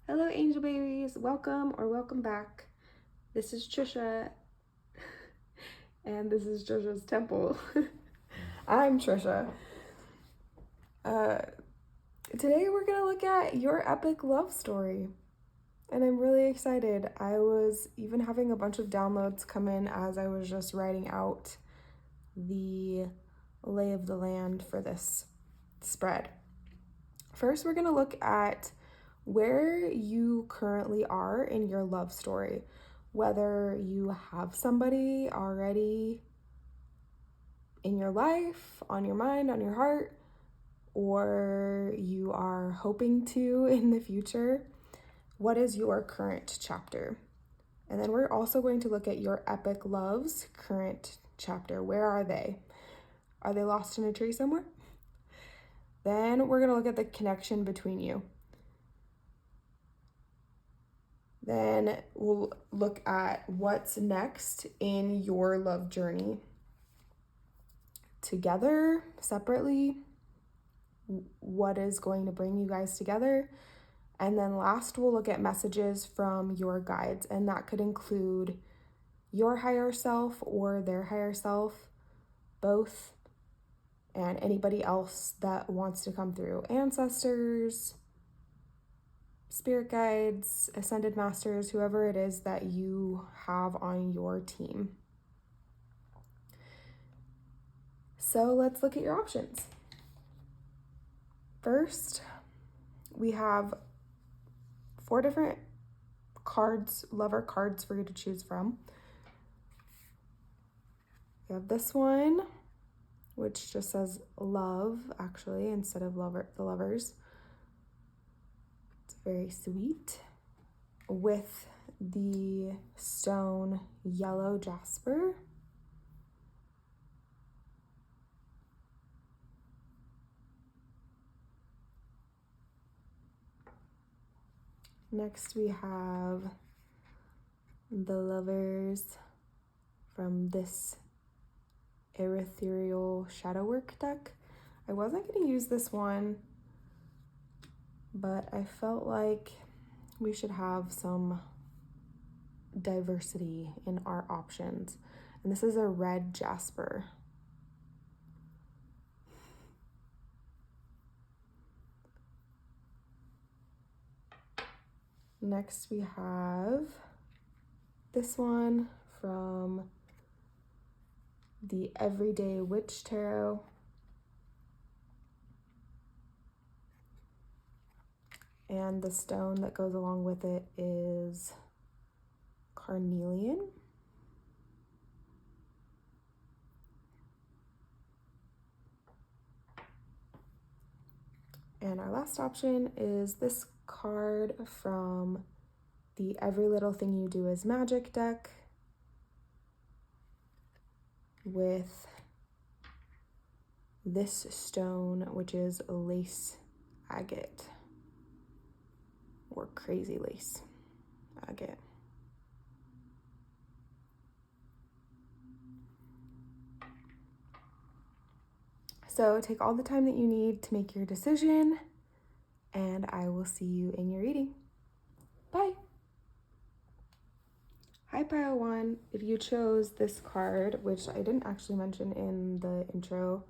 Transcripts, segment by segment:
Hello, angel babies. Welcome or welcome back. This is Trisha, and this is Trisha's temple. I'm Trisha. Today we're gonna look at your epic love story, and I'm really excited. I was even having a bunch of downloads come in as I was just writing out the lay of the land for this spread. First, we're gonna look at where you currently are in your love story, whether you have somebody already in your life, on your mind, on your heart, or you are hoping to in the future. What is your current chapter? And then we're also going to look at your epic love's current chapter. Where are they? Are they lost in a tree somewhere? Then we're going to look at the connection between you. Then we'll look at what's next in your love journey. Together, separately, what is going to bring you guys together. And then last, we'll look at messages from your guides, and that could include your higher self or their higher self, both, and anybody else that wants to come through. Ancestors, spirit guides, ascended masters, whoever it is that you have on your team. So let's look at your options. First, we have 4 different cards, lover cards for you to choose from. We have this one, which just says love, actually, instead of the lovers. It's very sweet. With the stone yellow jasper. Next we have the lovers from this ethereal shadow work deck. I wasn't going to use this one, but I felt like we should have some diversity in our options. And this is a red jasper. Next we have this one from the Everyday Witch Tarot. And the stone that goes along with it is Carnelian. And our last option is this card from the Every Little Thing You Do Is Magic deck with this stone, which is lace agate, or crazy lace agate. So take all the time that you need to make your decision, and I will see you in your reading. Bye. Hi, Pile 1. If you chose this card, which I didn't actually mention in the intro,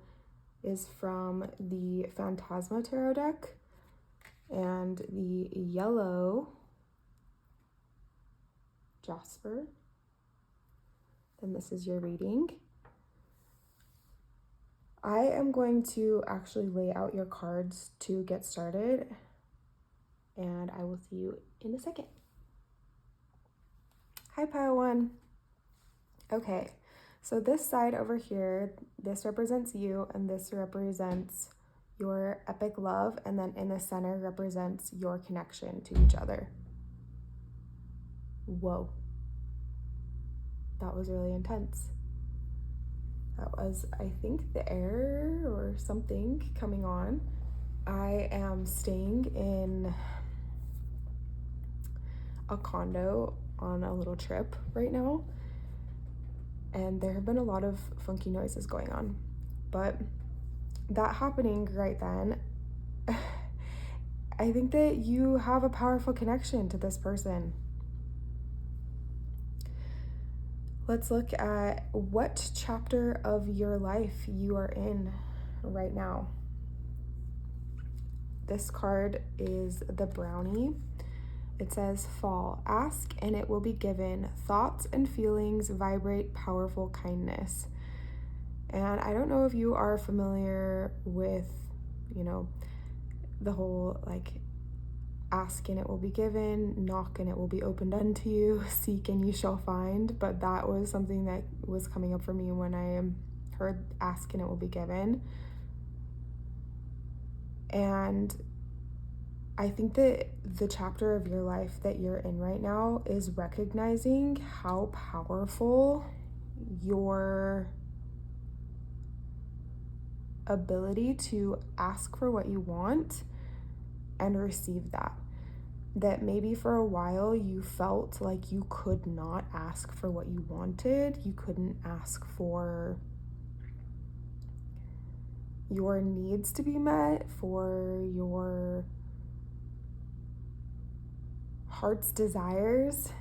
is from the Phantasma Tarot deck, and the yellow Jasper, then this is your reading. I am going to actually lay out your cards to get started, and I will see you in a second. Hi, Pile 1. Okay, so this side over here, this represents you, and this represents your epic love, and then in the center represents your connection to each other. Whoa. That was really intense. That was, I think, the air or something coming on. I am staying in a condo on a little trip right now, and there have been a lot of funky noises going on. But that happening right then, I think that you have a powerful connection to this person. Let's look at what chapter of your life you are in right now. This card is the Brownie. It says, fall, ask and it will be given. Thoughts and feelings vibrate powerful kindness. And I don't know if you are familiar with, the whole ask and it will be given, knock and it will be opened unto you, seek and you shall find. But that was something that was coming up for me when I heard ask and it will be given. And I think that the chapter of your life that you're in right now is recognizing how powerful your ability to ask for what you want and receive that maybe for a while you felt like you could not ask for what you wanted. You couldn't ask for your needs to be met, for your heart's desires,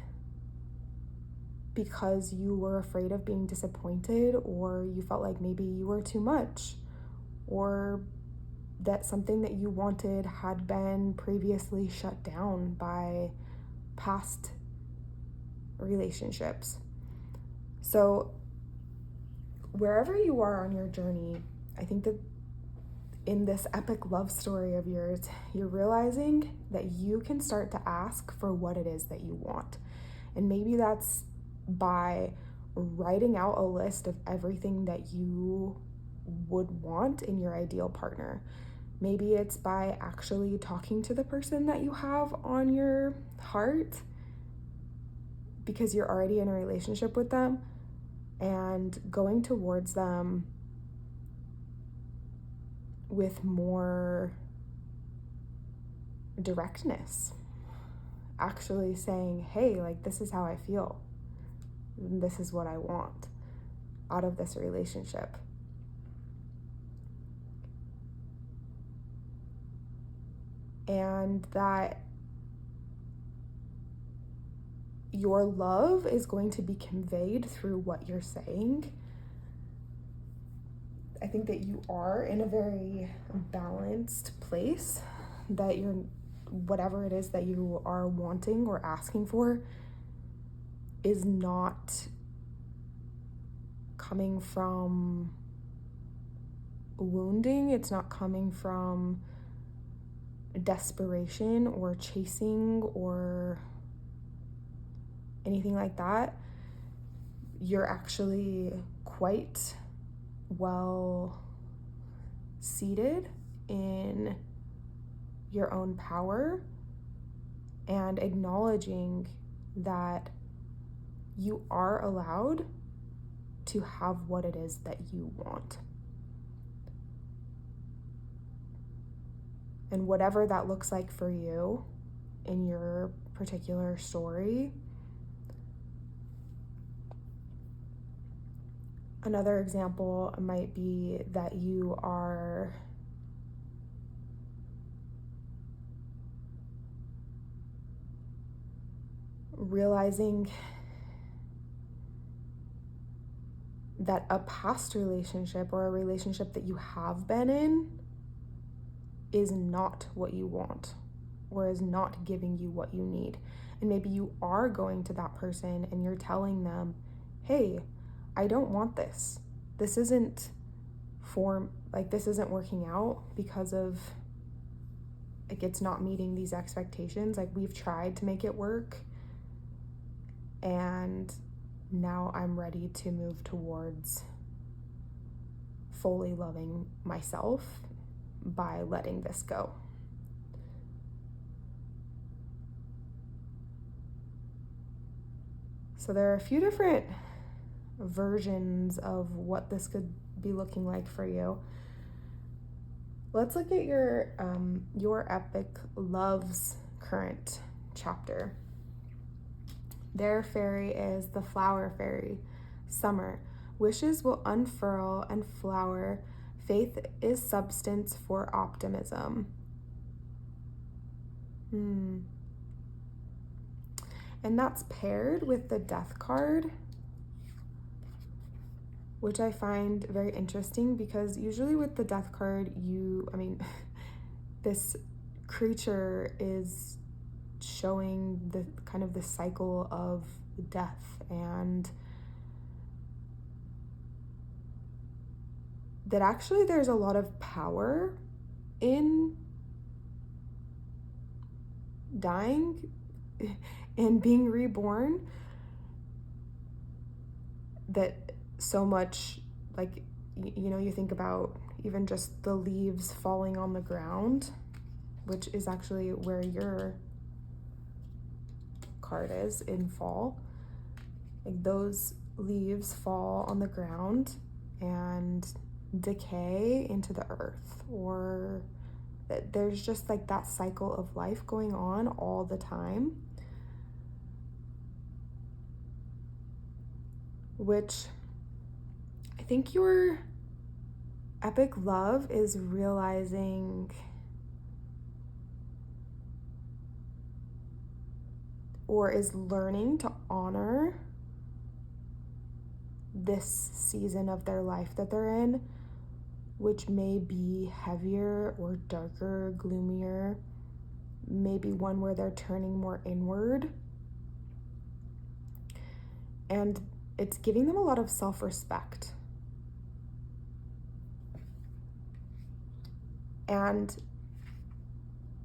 because you were afraid of being disappointed, or you felt like maybe you were too much, or that something that you wanted had been previously shut down by past relationships. So wherever you are on your journey, I think that in this epic love story of yours, you're realizing that you can start to ask for what it is that you want. And maybe that's by writing out a list of everything that you would want in your ideal partner. Maybe it's by actually talking to the person that you have on your heart because you're already in a relationship with them and going towards them with more directness. Actually saying, hey, this is how I feel. This is what I want out of this relationship. And that your love is going to be conveyed through what you're saying. I think that you are in a very balanced place, that you're, whatever it is that you are wanting or asking for is not coming from wounding. It's not coming from desperation or chasing or anything like that. You're actually quite well seated in your own power and acknowledging that you are allowed to have what it is that you want. And whatever that looks like for you in your particular story. Another example might be that you are realizing that a past relationship or a relationship that you have been in is not what you want or is not giving you what you need. And maybe you are going to that person and you're telling them, hey, I don't want this. This isn't this isn't working out because of it's not meeting these expectations. We've tried to make it work and now I'm ready to move towards fully loving myself by letting this go. So there are a few different versions of what this could be looking like for you. Let's look at your epic love's current chapter. Their fairy is the flower fairy, summer. Wishes will unfurl and flower. Faith is substance for optimism. And that's paired with the Death card, which I find very interesting because usually with the Death card, this creature is showing the kind of the cycle of death, and that actually there's a lot of power in dying and being reborn, that so much, like, you think about even just the leaves falling on the ground, which is actually where your card is in fall. Like, those leaves fall on the ground and decay into the earth, or there's just like that cycle of life going on all the time, which I think your epic love is realizing, or is learning to honor this season of their life that they're in, which may be heavier or darker, gloomier, maybe one where they're turning more inward. And it's giving them a lot of self-respect. And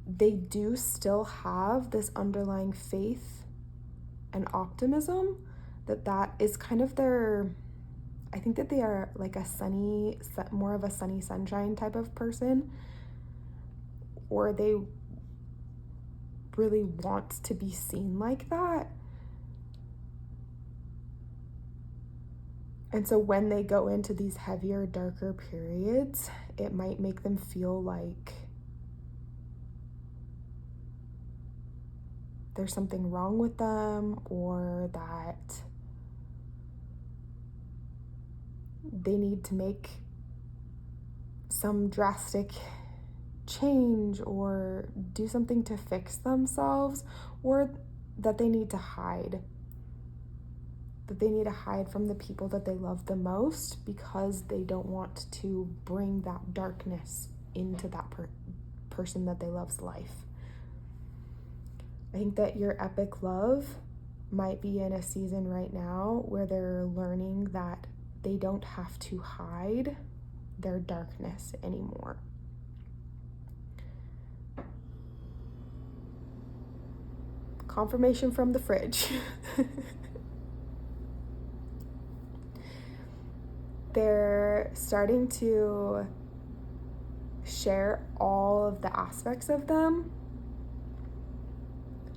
they do still have this underlying faith and optimism that is kind of their, I think that they are like more of a sunny sunshine type of person, or they really want to be seen like that. And so when they go into these heavier, darker periods, it might make them feel like there's something wrong with them, or that they need to make some drastic change or do something to fix themselves, or that they need to hide. That they need to hide from the people that they love the most because they don't want to bring that darkness into that person that they love's life. I think that your epic love might be in a season right now where they're learning that they don't have to hide their darkness anymore. Confirmation from the fridge. They're starting to share all of the aspects of them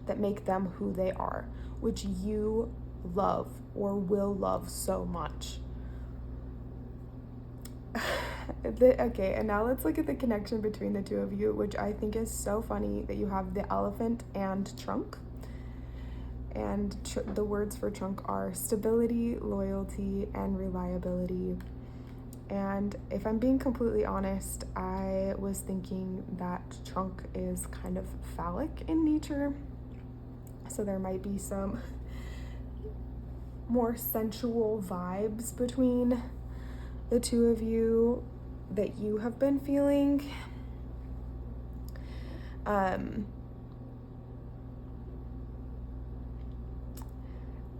that make them who they are, which you love or will love so much. Okay, and now let's look at the connection between the two of you, which I think is so funny that you have the elephant and trunk. And the words for trunk are stability, loyalty, and reliability. And if I'm being completely honest, I was thinking that trunk is kind of phallic in nature. So there might be some more sensual vibes between the two of you that you have been feeling.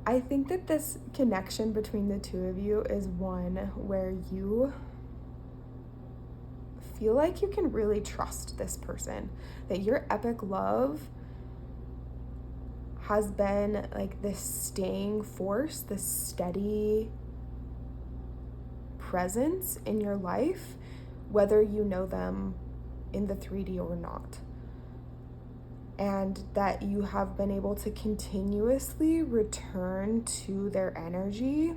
I think that this connection between the two of you is one where you feel like you can really trust this person, that your epic love has been like this staying force, this steady presence in your life, whether you know them in the 3D or not. And that you have been able to continuously return to their energy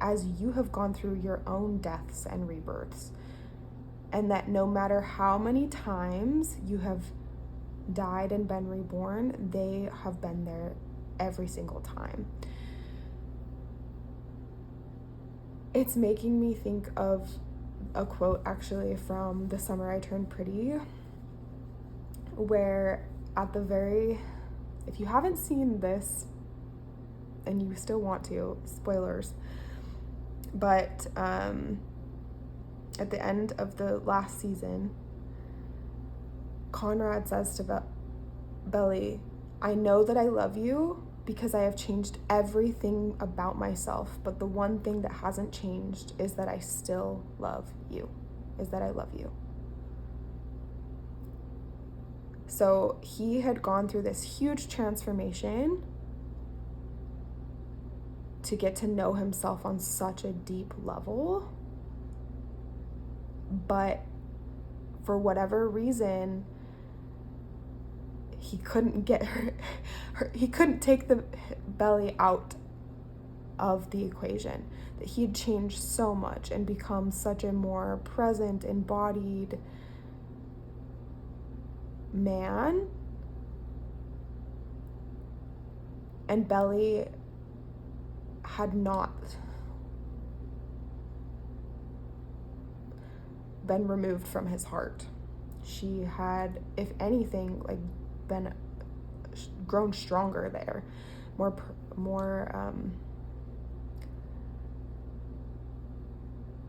as you have gone through your own deaths and rebirths. And that no matter how many times you have died and been reborn, they have been there every single time. It's making me think of a quote actually from The Summer I Turned Pretty, where if you haven't seen this and you still want to, spoilers, but at the end of the last season, Conrad says to Belly, I know that I love you because I have changed everything about myself, but the one thing that hasn't changed is that I still love you, is that I love you. So he had gone through this huge transformation to get to know himself on such a deep level, but for whatever reason, he couldn't get he couldn't take the Belly out of the equation. That he had changed so much and become such a more present, embodied man. And Belly had not been removed from his heart. She had, if anything, like been grown stronger there, more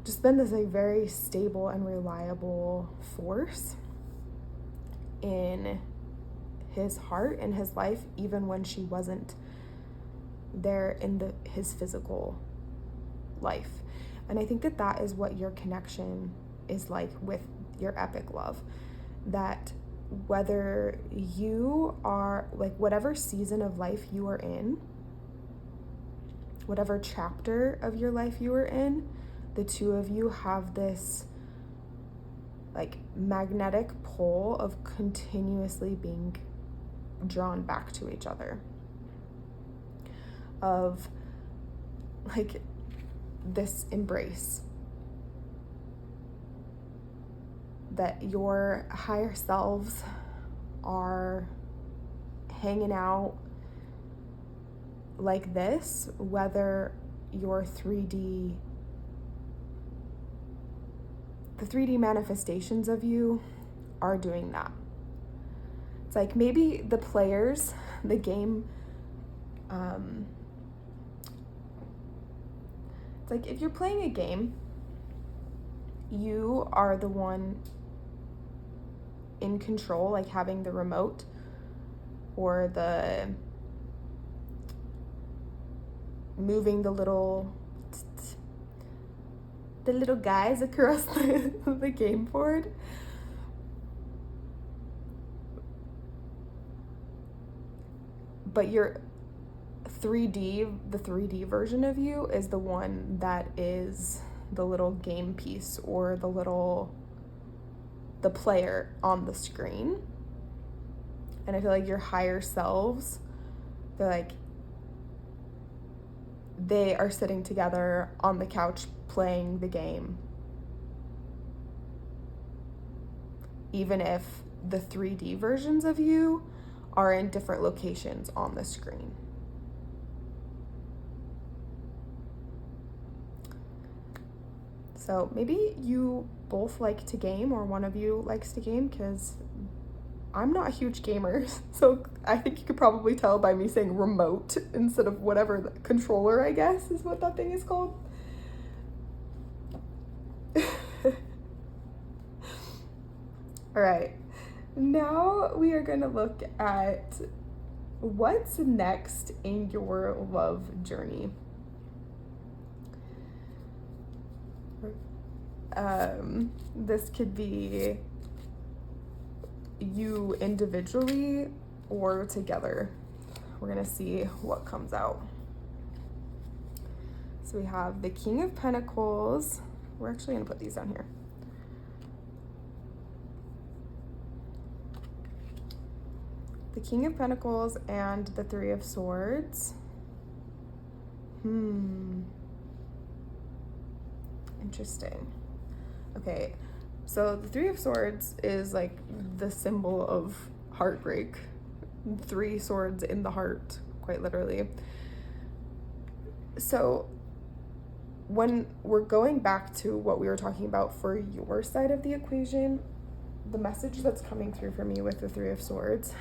just been this like very stable and reliable force in his heart and his life, even when she wasn't there in his physical life. And I think that is what your connection is like with your epic love. That whether you are like whatever season of life you are in, whatever chapter of your life you are in, the two of you have this like magnetic pull of continuously being drawn back to each other, of like this embrace, that your higher selves are hanging out like this, whether your the 3D manifestations of you are doing that. It's like maybe the players, the game, it's like if you're playing a game, you are the one in control, like having the remote or the moving the little guys across the game board. But your the 3D version of you is the one that is the little game piece or the player on the screen. And I feel like your higher selves, they are sitting together on the couch playing the game, even if the 3D versions of you are in different locations on the screen. So maybe you both like to game, or one of you likes to game, because I'm not a huge gamer, so I think you could probably tell by me saying remote instead of whatever, the controller, I guess, is what that thing is called. All right, now we are going to look at what's next in your love journey. This could be you individually or together. We're gonna see what comes out. So we have the King of Pentacles. We're actually gonna put these down here. The King of Pentacles and the Three of Swords. Interesting. Okay, so the Three of Swords is like the symbol of heartbreak. 3 swords in the heart, quite literally. So when we're going back to what we were talking about for your side of the equation, the message that's coming through for me with the Three of Swords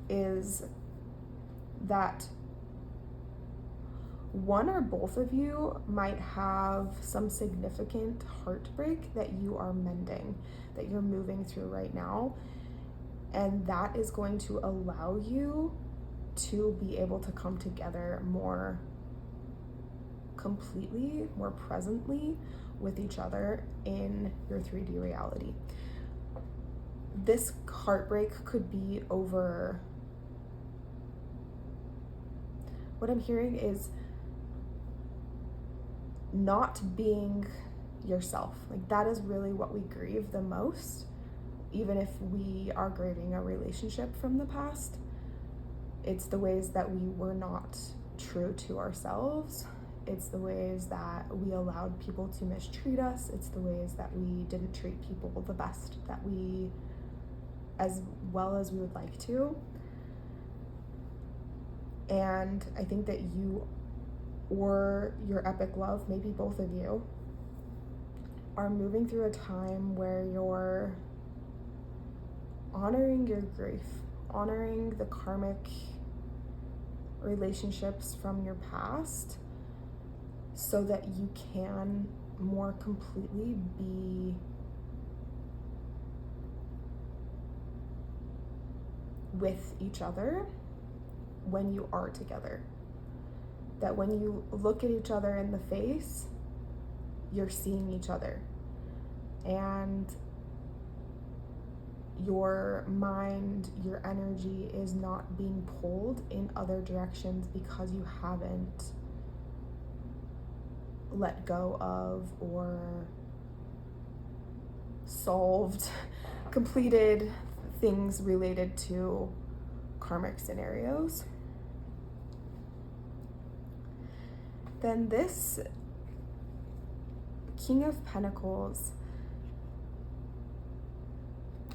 is that one or both of you might have some significant heartbreak that you are mending, that you're moving through right now. And that is going to allow you to be able to come together more completely, more presently with each other in your 3D reality. This heartbreak could be over, what I'm hearing is not being yourself. Like, that is really what we grieve the most, even if we are grieving a relationship from the past. It's the ways that we were not true to ourselves. It's the ways that we allowed people to mistreat us. It's the ways that we didn't treat people the best, that we, as well as we would like to. And I think that you or your epic love, maybe both of you, are moving through a time where you're honoring your grief, honoring the karmic relationships from your past, so that you can more completely be with each other when you are together. That when you look at each other in the face, you're seeing each other. And your mind, your energy is not being pulled in other directions because you haven't let go of or solved, completed things related to karmic scenarios. Then this King of Pentacles,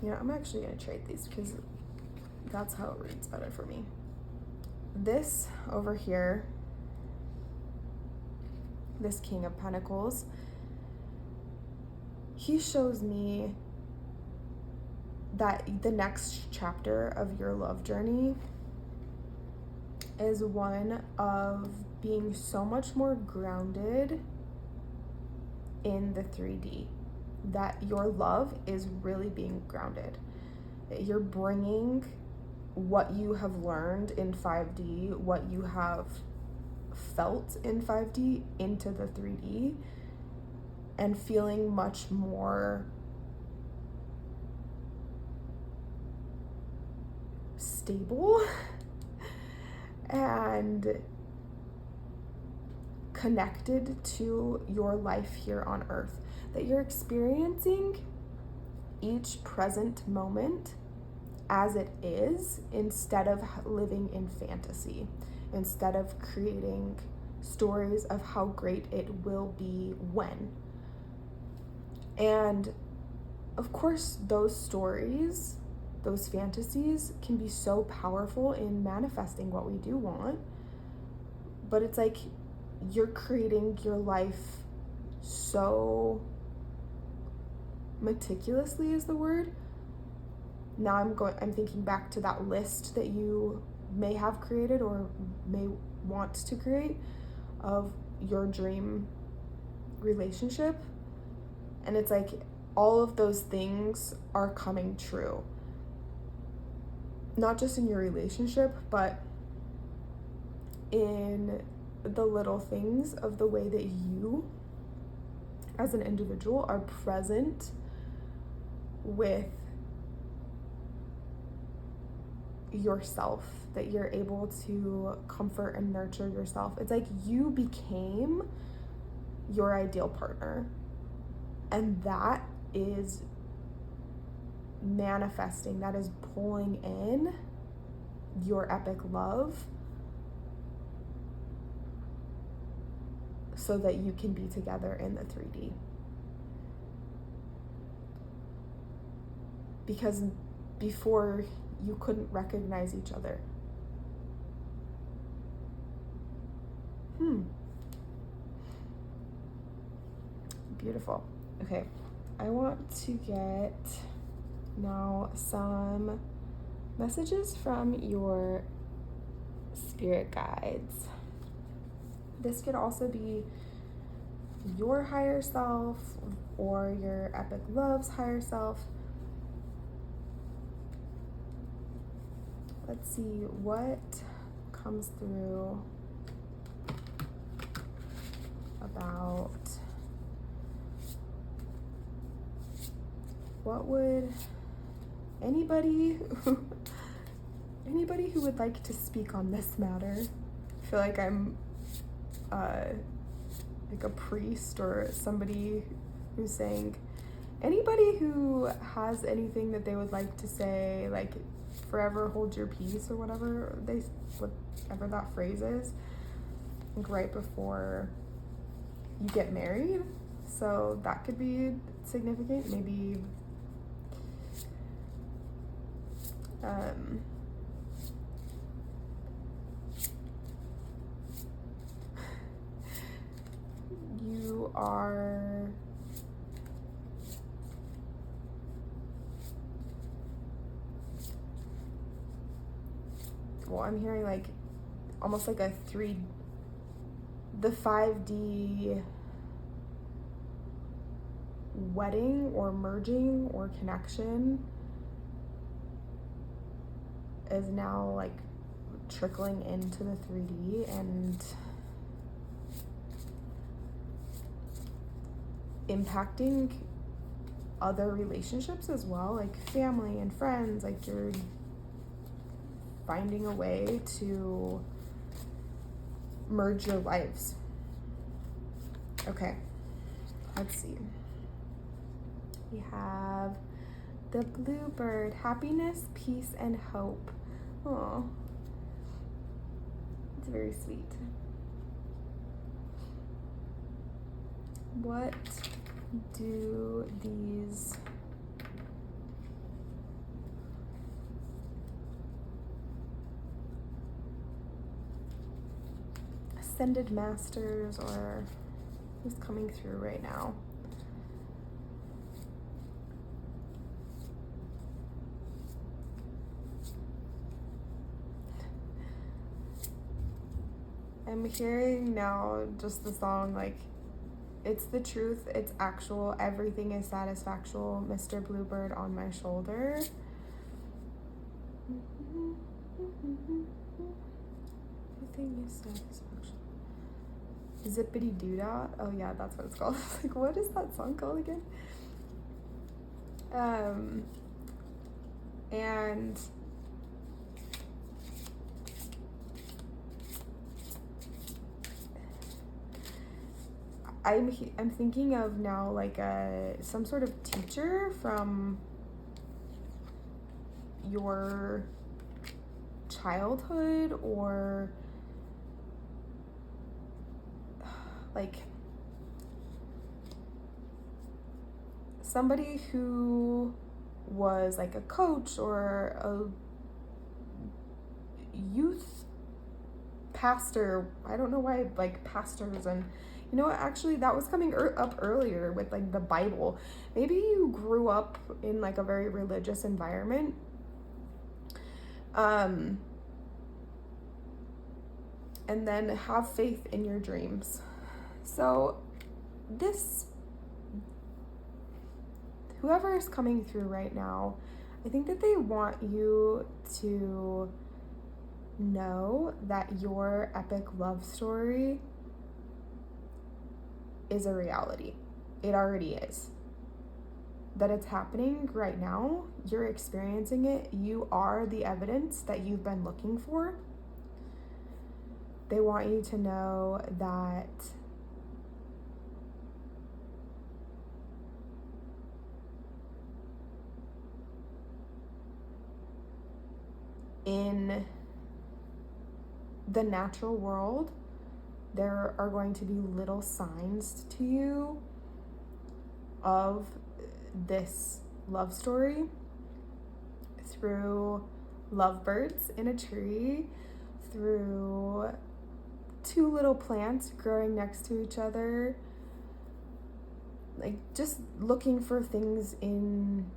I'm actually going to trade these because that's how it reads better for me. This over here, this King of Pentacles, he shows me that the next chapter of your love journey is one of being so much more grounded in the 3D. That your love is really being grounded. That you're bringing what you have learned in 5D, what you have felt in 5D into the 3D, and feeling much more stable and connected to your life here on earth. That you're experiencing each present moment as it is, instead of living in fantasy, instead of creating stories of how great it will be when. And of course, those stories, those fantasies can be so powerful in manifesting what we do want, but it's like you're creating your life so meticulously is the word. Now I'm thinking back to that list that you may have created or may want to create of your dream relationship. And it's like all of those things are coming true. Not just in your relationship, but in the little things of the way that you as an individual are present with yourself, that you're able to comfort and nurture yourself. It's like you became your ideal partner, and that is manifesting, that is pulling in your epic love so that you can be together in the 3D. Because before, you couldn't recognize each other. Beautiful. Okay, I want to get now some Messages from your spirit guides. This could also be your higher self or your epic love's higher self. Let's see what comes through about what would anybody who would like to speak on this matter. I feel like I'm like a priest or somebody who's saying, anybody who has anything that they would like to say, like forever hold your peace or whatever that phrase is, like right before you get married. So that could be significant. Maybe you are I'm hearing like almost like the 5D wedding or merging or connection is now like trickling into the 3D and impacting other relationships as well, like family and friends. Like you're finding a way to merge your lives. Okay, let's see. We have the bluebird, happiness, peace, and hope. Oh, it's very sweet. What do these ascended masters, or who's coming through right now? I'm hearing now just the song, like, it's the truth, it's actual, everything is satisfactual, Mr. Bluebird on my shoulder. Everything is satisfaction. Zippity doo-dah. Oh yeah, that's what it's called. Like, what is that song called again? And I'm thinking of now like some sort of teacher from your childhood, or like somebody who was like a coach or a youth pastor. I don't know why like pastors, and you know what, actually that was coming up earlier with like the Bible. Maybe you grew up in like a very religious environment, and then have faith in your dreams. So whoever is coming through right now, I think that they want you to know that your epic love story is a reality. It already is. That it's happening right now. You're experiencing it. You are the evidence that you've been looking for. They want you to know that in the natural world, there are going to be little signs to you of this love story through lovebirds in a tree, through two little plants growing next to each other, like just looking for things in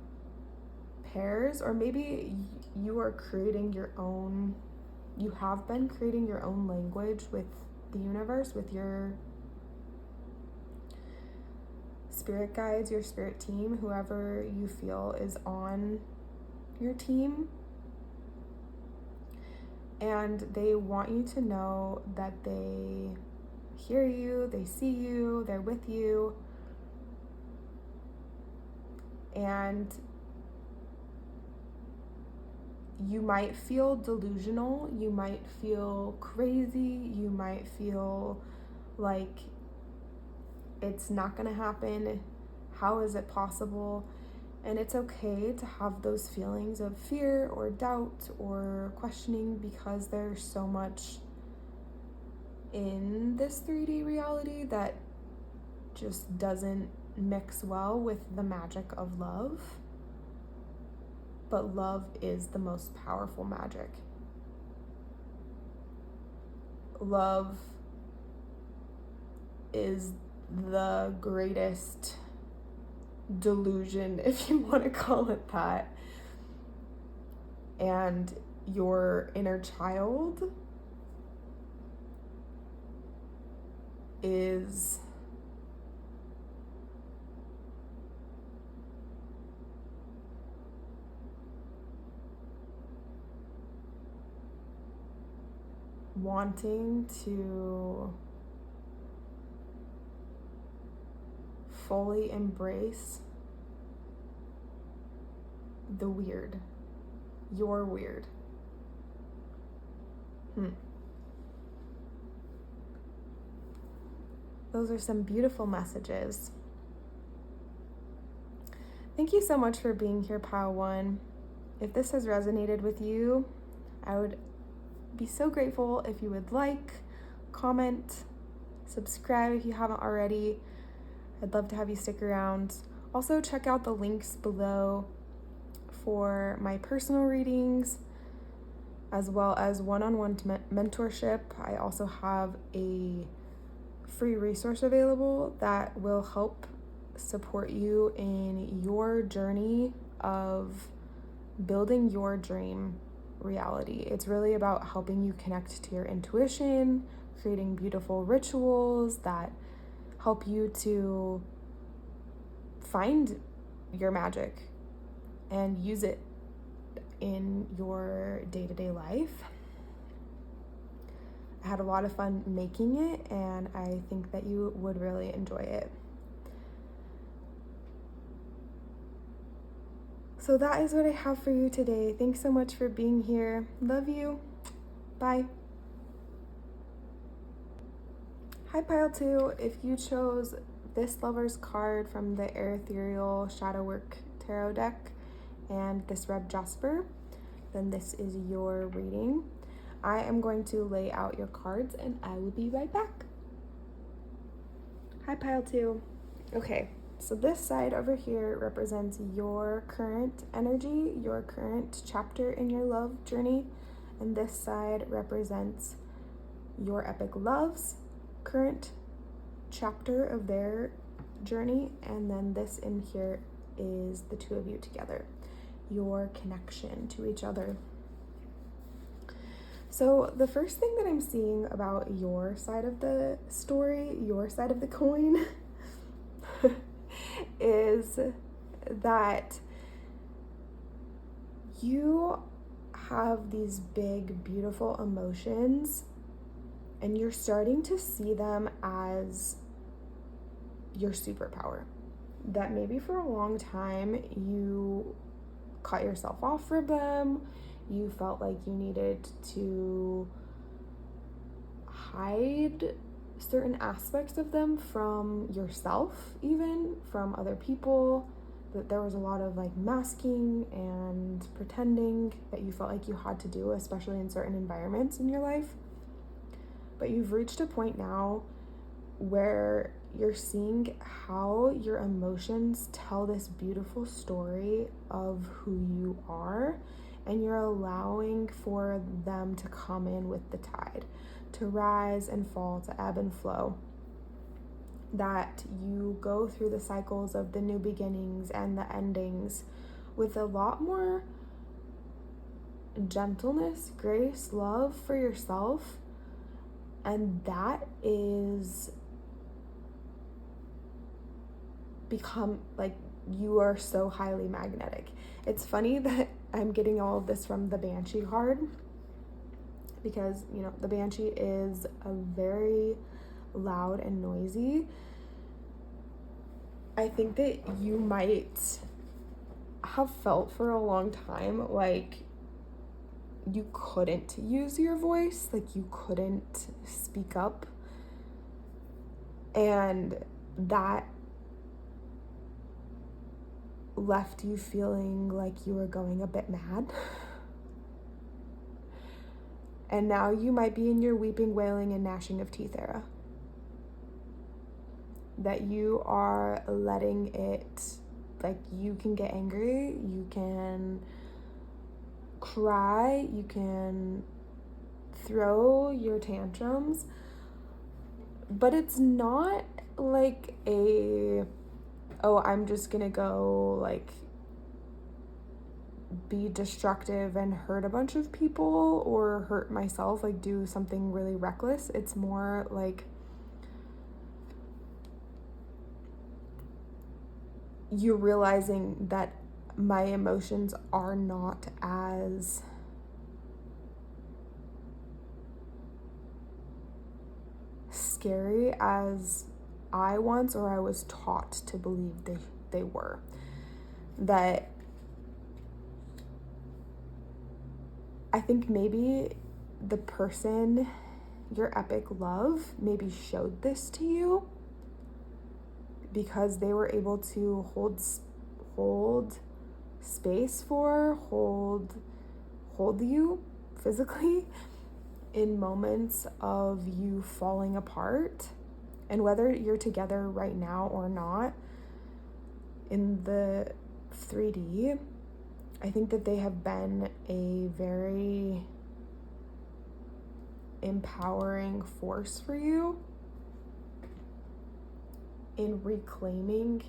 pairs, or maybe you are creating your own, you have been creating your own language with the universe, with your spirit guides, your spirit team, whoever you feel is on your team. And they want you to know that they hear you, they see you, they're with you. And you might feel delusional, you might feel crazy, you might feel like it's not gonna happen. How is it possible? And it's okay to have those feelings of fear or doubt or questioning, because there's so much in this 3D reality that just doesn't mix well with the magic of love. But love is the most powerful magic. Love is the greatest delusion, if you want to call it that. And your inner child is wanting to fully embrace the weird. You're weird. Those are some beautiful messages. Thank you so much for being here, Pile 1. If this has resonated with you, I would be so grateful if you would like, comment, subscribe if you haven't already. I'd love to have you stick around. Also, check out the links below for my personal readings, as well as one-on-one mentorship. I also have a free resource available that will help support you in your journey of building your dream reality. It's really about helping you connect to your intuition, creating beautiful rituals that help you to find your magic and use it in your day-to-day life. I had a lot of fun making it, and I think that you would really enjoy it. So that is what I have for you today. Thanks so much for being here. Love you. Bye. Hi, Pile 2. If you chose this lover's card from the Ethereal Shadow Work Tarot deck and this red Jasper, then this is your reading. I am going to lay out your cards and I will be right back. Hi, Pile 2. Okay, so this side over here represents your current energy, your current chapter in your love journey, and this side represents your epic love's current chapter of their journey, and then this in here is the two of you together, your connection to each other. So the first thing that I'm seeing about your side of the story, your side of the coin, is that you have these big, beautiful emotions, and you're starting to see them as your superpower. That maybe for a long time you cut yourself off from them. You felt like you needed to hide certain aspects of them from yourself, even from other people, that there was a lot of like masking and pretending that you felt like you had to do, especially in certain environments in your life. But you've reached a point now where you're seeing how your emotions tell this beautiful story of who you are, and you're allowing for them to come in with the tide, to rise and fall, to ebb and flow. That you go through the cycles of the new beginnings and the endings with a lot more gentleness, grace, love for yourself. And that is become like, you are so highly magnetic. It's funny that I'm getting all of this from the Banshee card, because, you know, the Banshee is a very loud and noisy. I think that you might have felt for a long time like you couldn't use your voice, like you couldn't speak up, and that left you feeling like you were going a bit mad. And now you might be in your weeping, wailing, and gnashing of teeth era. That you are letting it, like, you can get angry, you can cry, you can throw your tantrums, but it's not like I'm just gonna go like be destructive and hurt a bunch of people or hurt myself, like do something really reckless. It's more like you're realizing that my emotions are not as scary as I once, or I was taught to believe they were. That I think maybe the person, your epic love, maybe showed this to you because they were able to hold space for, hold you physically in moments of you falling apart. And whether you're together right now or not in the 3D, I think that they have been a very empowering force for you in reclaiming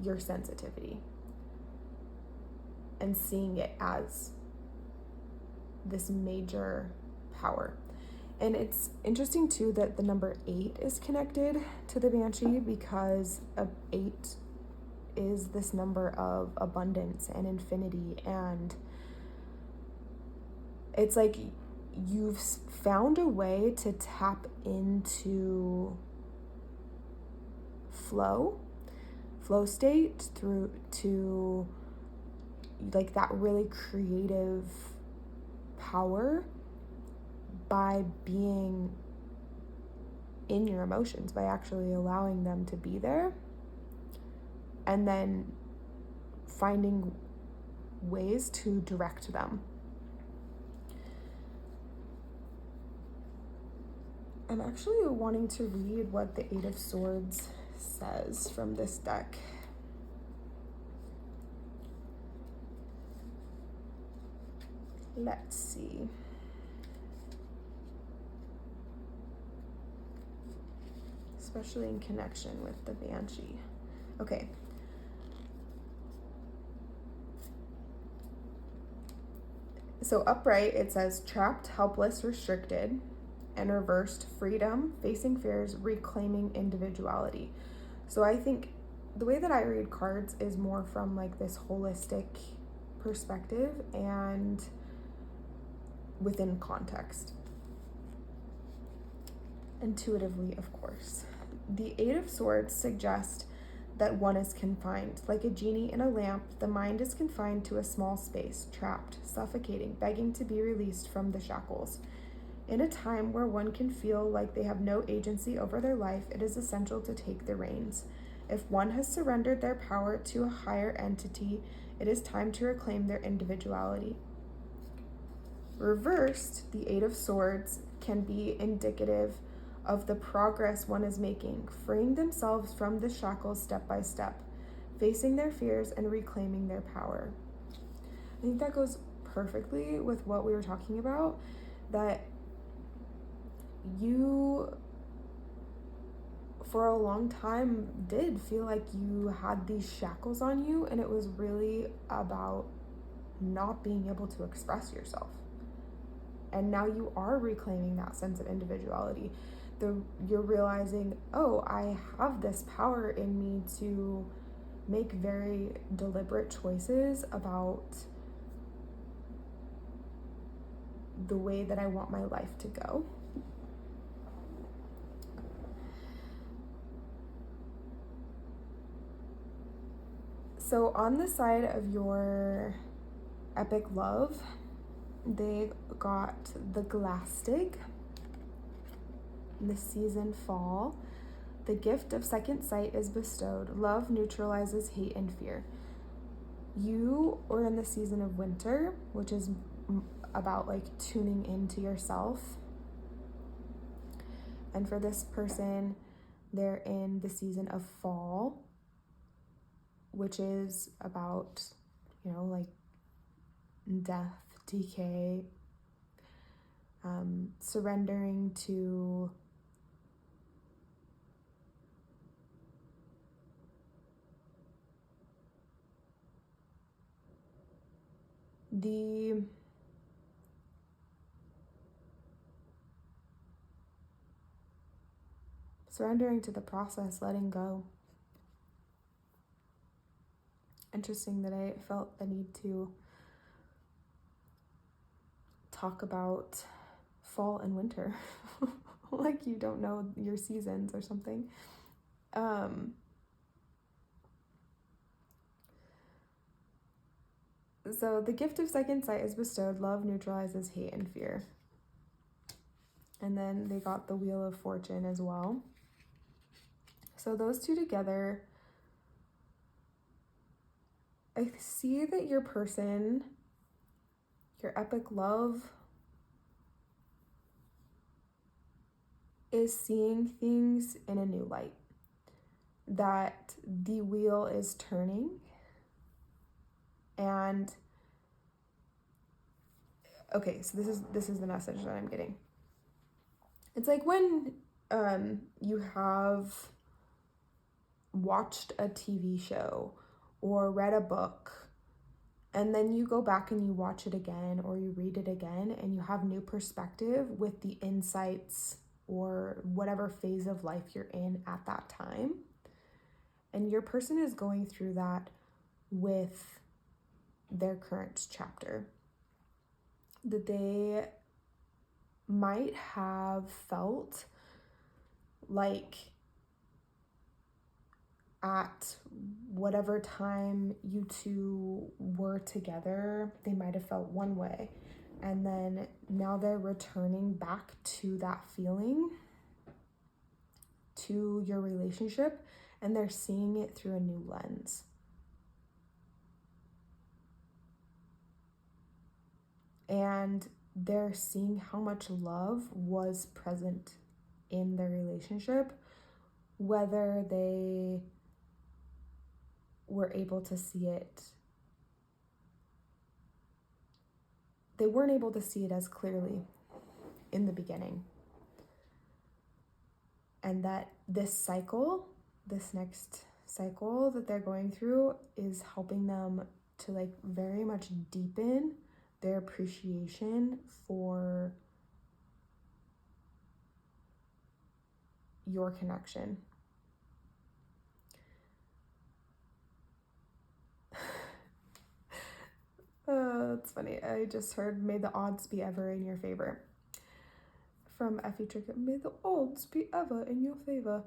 your sensitivity and seeing it as this major power. And it's interesting too that the number 8 is connected to the Banshee, because 8 is this number of abundance and infinity, and it's like you've found a way to tap into flow state through to like that really creative power by being in your emotions, by actually allowing them to be there and then finding ways to direct them. I'm actually wanting to read what the 8 of Swords says from this deck. Let's see. Especially in connection with the Banshee. Okay. So upright, it says trapped, helpless, restricted, and reversed, freedom, facing fears, reclaiming individuality. So I think the way that I read cards is more from like this holistic perspective and within context. Intuitively, of course. The 8 of Swords suggests that one is confined. Like a genie in a lamp, the mind is confined to a small space, trapped, suffocating, begging to be released from the shackles. In a time where one can feel like they have no agency over their life, it is essential to take the reins. If one has surrendered their power to a higher entity, it is time to reclaim their individuality. Reversed, the 8 of Swords can be indicative of the progress one is making, freeing themselves from the shackles step by step, facing their fears and reclaiming their power. I think that goes perfectly with what we were talking about, that you for a long time did feel like you had these shackles on you, and it was really about not being able to express yourself. And now you are reclaiming that sense of individuality. You're realizing, oh, I have this power in me to make very deliberate choices about the way that I want my life to go. So on the side of your epic love, they got the Glastig, the season fall. The gift of second sight is bestowed. Love neutralizes hate and fear. You are in the season of winter, which is about like tuning into yourself. And for this person, they're in the season of fall, which is about, like death, decay, surrendering to the process, letting go. Interesting that I felt the need to talk about fall and winter like you don't know your seasons or something. So the gift of second sight is bestowed. Love neutralizes hate and fear. And then they got the Wheel of Fortune as well. So those two together, I see that your person, your epic love, is seeing things in a new light. That the wheel is turning. And okay, so this is the message that I'm getting. It's like when you have watched a TV show or read a book, and then you go back and you watch it again or you read it again, and you have new perspective with the insights or whatever phase of life you're in at that time. And your person is going through that with their current chapter. That they might have felt like at whatever time you two were together, they might have felt one way. And then now they're returning back to that feeling, to your relationship, and they're seeing it through a new lens. And they're seeing how much love was present in their relationship, whether they were able to see it. They weren't able to see it as clearly in the beginning. And that this cycle, this next cycle that they're going through, is helping them to like very much deepen their appreciation for your connection. It's funny. I just heard, may the odds be ever in your favor. From Effie Trickett, may the odds be ever in your favor.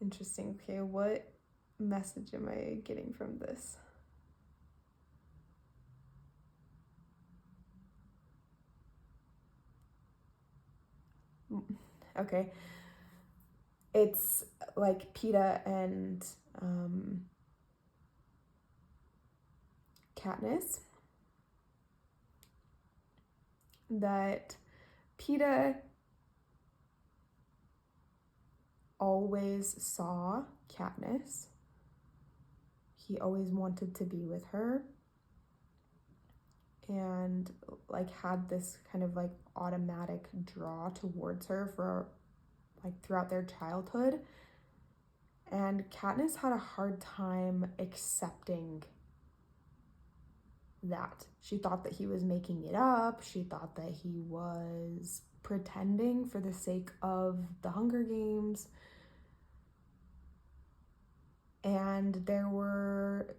Interesting. Okay, what message am I getting from this? Okay. It's like Peeta and Katniss. That Peeta always saw Katniss. He always wanted to be with her. And like had this kind of like automatic draw towards her for like throughout their childhood. And Katniss had a hard time accepting that. She thought that he was making it up. She thought that he was pretending for the sake of the Hunger Games. And there were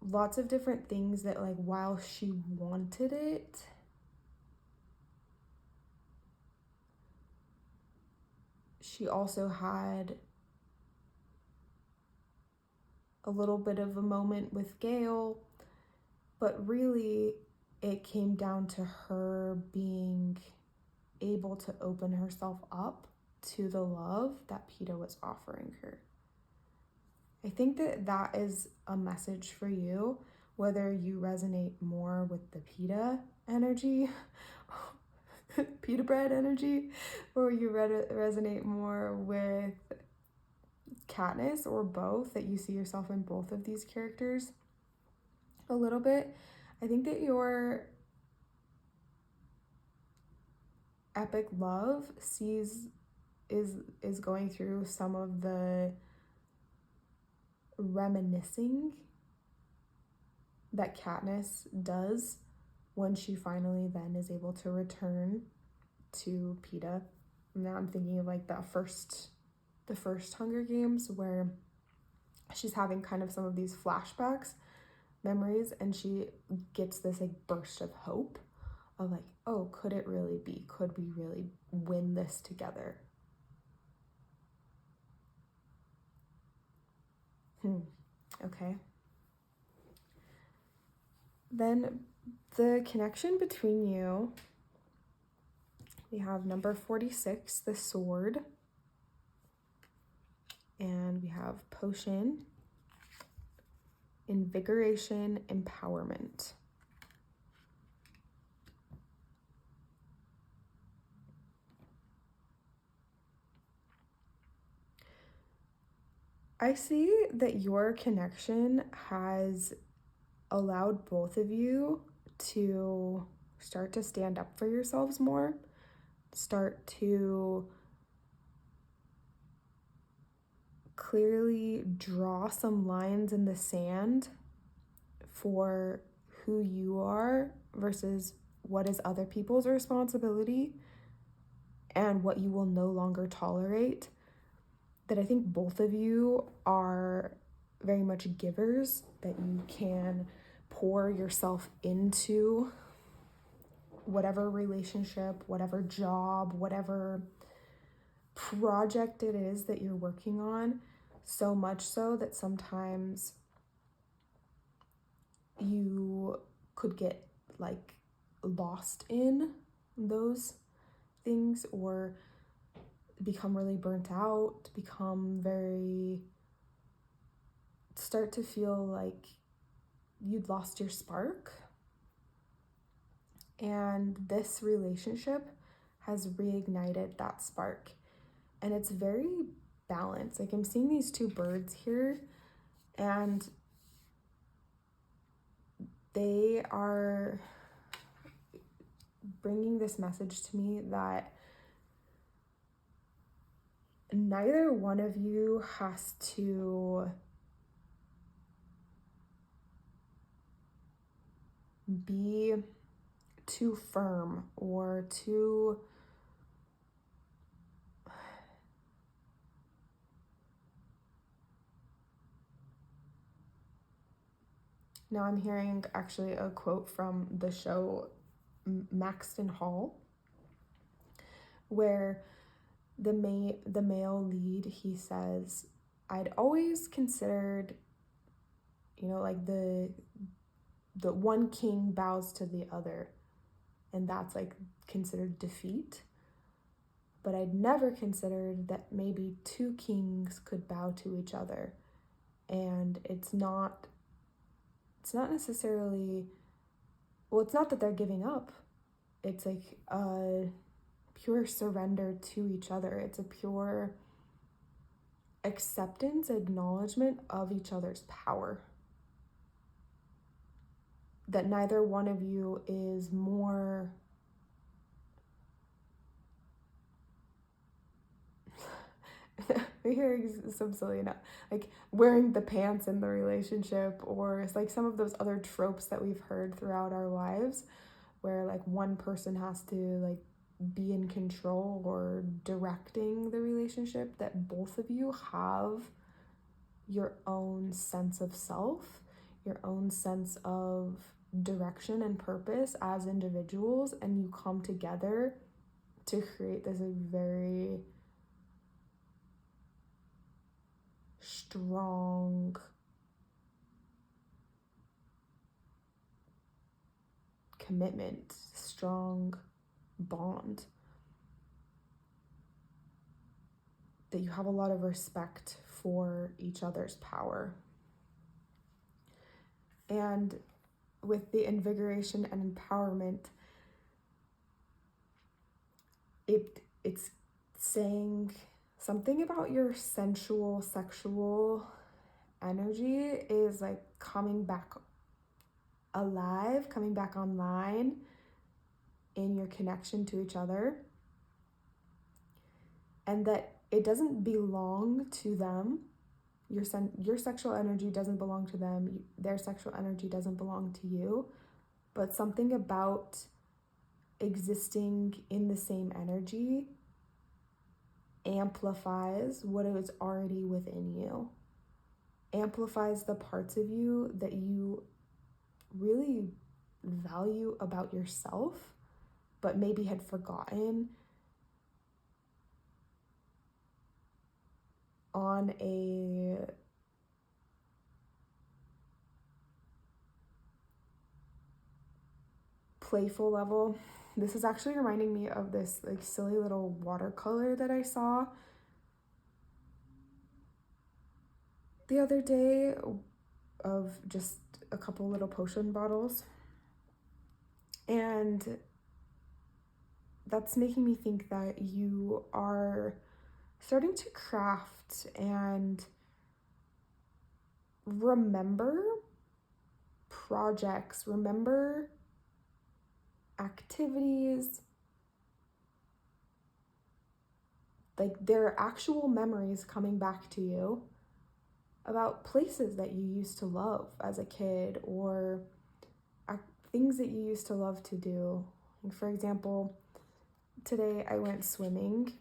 lots of different things that, like, while she wanted it, she also had a little bit of a moment with Gale, but really it came down to her being able to open herself up to the love that Peeta was offering her. I think that that is a message for you, whether you resonate more with the Peeta energy, pita bread energy, or you resonate more with Katniss, or both, that you see yourself in both of these characters a little bit. I think that your epic love is going through some of the reminiscing that Katniss does when she finally then is able to return to Peeta. Now I'm thinking of like the first Hunger Games, where she's having kind of some of these flashbacks, memories, and she gets this like burst of hope of like, oh, could it really be? Could we really win this together? Okay. Then the connection between you, we have number 46, the sword, and we have potion, invigoration, empowerment. I see that your connection has allowed both of you to start to stand up for yourselves more, start to clearly draw some lines in the sand for who you are versus what is other people's responsibility and what you will no longer tolerate. That I think both of you are very much givers, that you can pour yourself into whatever relationship, whatever job, whatever project it is that you're working on, so much so that sometimes you could get like lost in those things, or become really burnt out, start to feel like you'd lost your spark. And this relationship has reignited that spark. And it's very balanced. Like, I'm seeing these two birds here, and they are bringing this message to me that neither one of you has to be too firm or too now I'm hearing actually a quote from the show Maxton Hall, where the male lead, he says, I'd always considered, like the one king bows to the other, and that's like considered defeat. But I'd never considered that maybe two kings could bow to each other. And it's not necessarily, well, it's not that they're giving up. It's like a pure surrender to each other. It's a pure acceptance, acknowledgement of each other's power. That neither one of you is more we hear some silly enough, like wearing the pants in the relationship, or it's like some of those other tropes that we've heard throughout our lives where like one person has to like be in control or directing the relationship, that both of you have your own sense of self, your own sense of direction and purpose as individuals, and you come together to create this very strong commitment, strong bond, that you have a lot of respect for each other's power. And with the invigoration and empowerment, it's saying something about your sensual, sexual energy is like coming back alive, coming back online in your connection to each other, and that it doesn't belong to them. Your sexual energy doesn't belong to them. Their sexual energy doesn't belong to you, but something about existing in the same energy amplifies what is already within you, amplifies the parts of you that you really value about yourself, but maybe had forgotten on a playful level. This is actually reminding me of this like silly little watercolor that I saw the other day of just a couple little potion bottles. And that's making me think that you are starting to craft and remember projects, remember activities, like there are actual memories coming back to you about places that you used to love as a kid, or things that you used to love to do. Like for example, today I went swimming,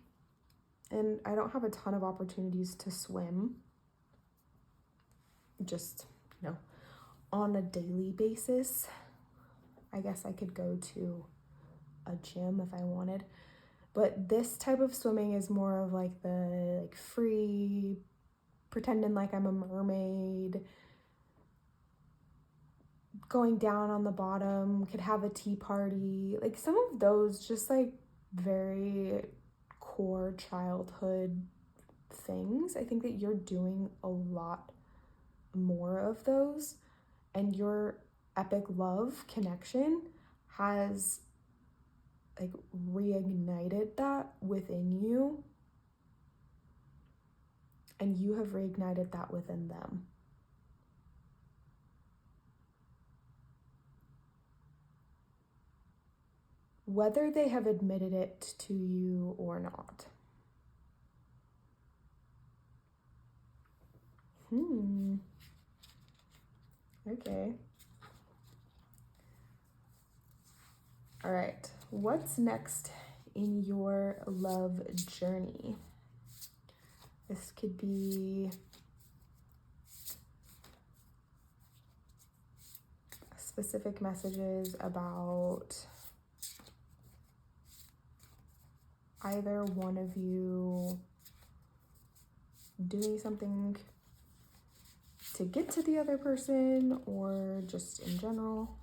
and I don't have a ton of opportunities to swim, just, on a daily basis. I guess I could go to a gym if I wanted, but this type of swimming is more of like the free, pretending like I'm a mermaid, going down on the bottom, could have a tea party, like some of those just like very core childhood things. I think that you're doing a lot more of those, and your epic love connection has like reignited that within you, and you have reignited that within them. Whether they have admitted it to you or not. Okay. All right. What's next in your love journey? This could be specific messages about either one of you doing something to get to the other person, or just in general.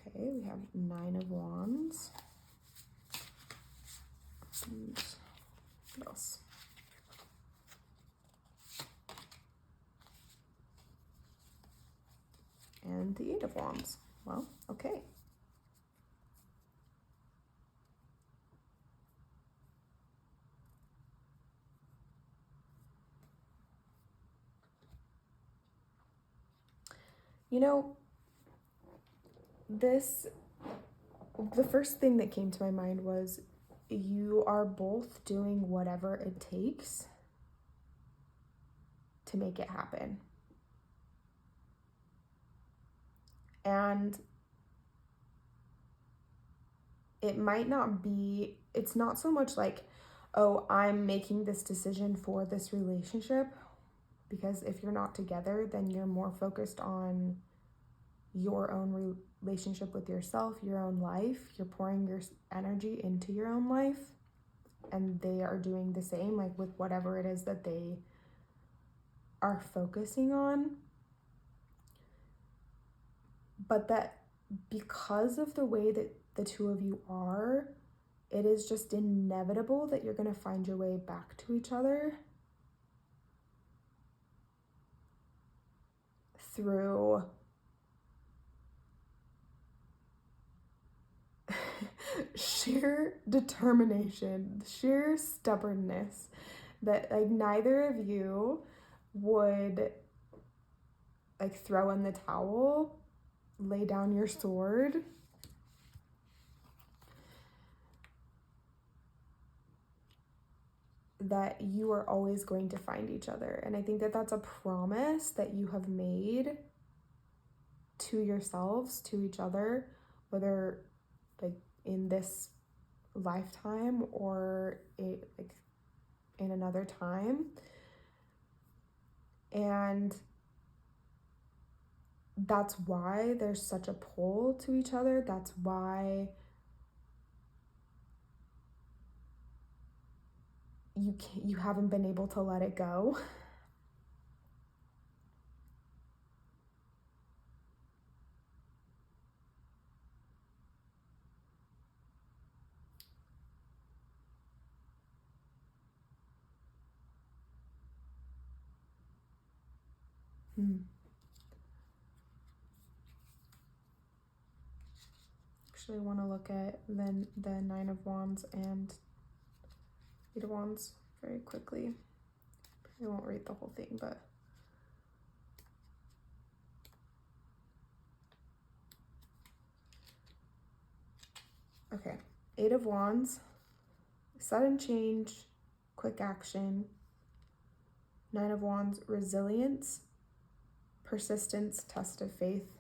Okay, we have 9 of Wands. And what else? And the 8 of Wands. Well, okay. The first thing that came to my mind was you are both doing whatever it takes to make it happen. And it might not be, it's not so much like, oh, I'm making this decision for this relationship, because if you're not together, then you're more focused on your own relationship with yourself, your own life. You're pouring your energy into your own life, and they are doing the same, like with whatever it is that they are focusing on. But that because of the way that the two of you are, it is just inevitable that you're going to find your way back to each other through sheer determination, sheer stubbornness, that like neither of you would like throw in the towel, lay down your sword. That you are always going to find each other. And I think that that's a promise that you have made to yourselves, to each other, whether like in this lifetime or like in another time. And that's why there's such a pull to each other. That's why you haven't been able to let it go. Actually, I want to look at the Nine of Wands and Eight of Wands very quickly. I won't read the whole thing, but okay. Eight of Wands, sudden change, quick action. Nine of Wands, resilience, persistence, test of faith.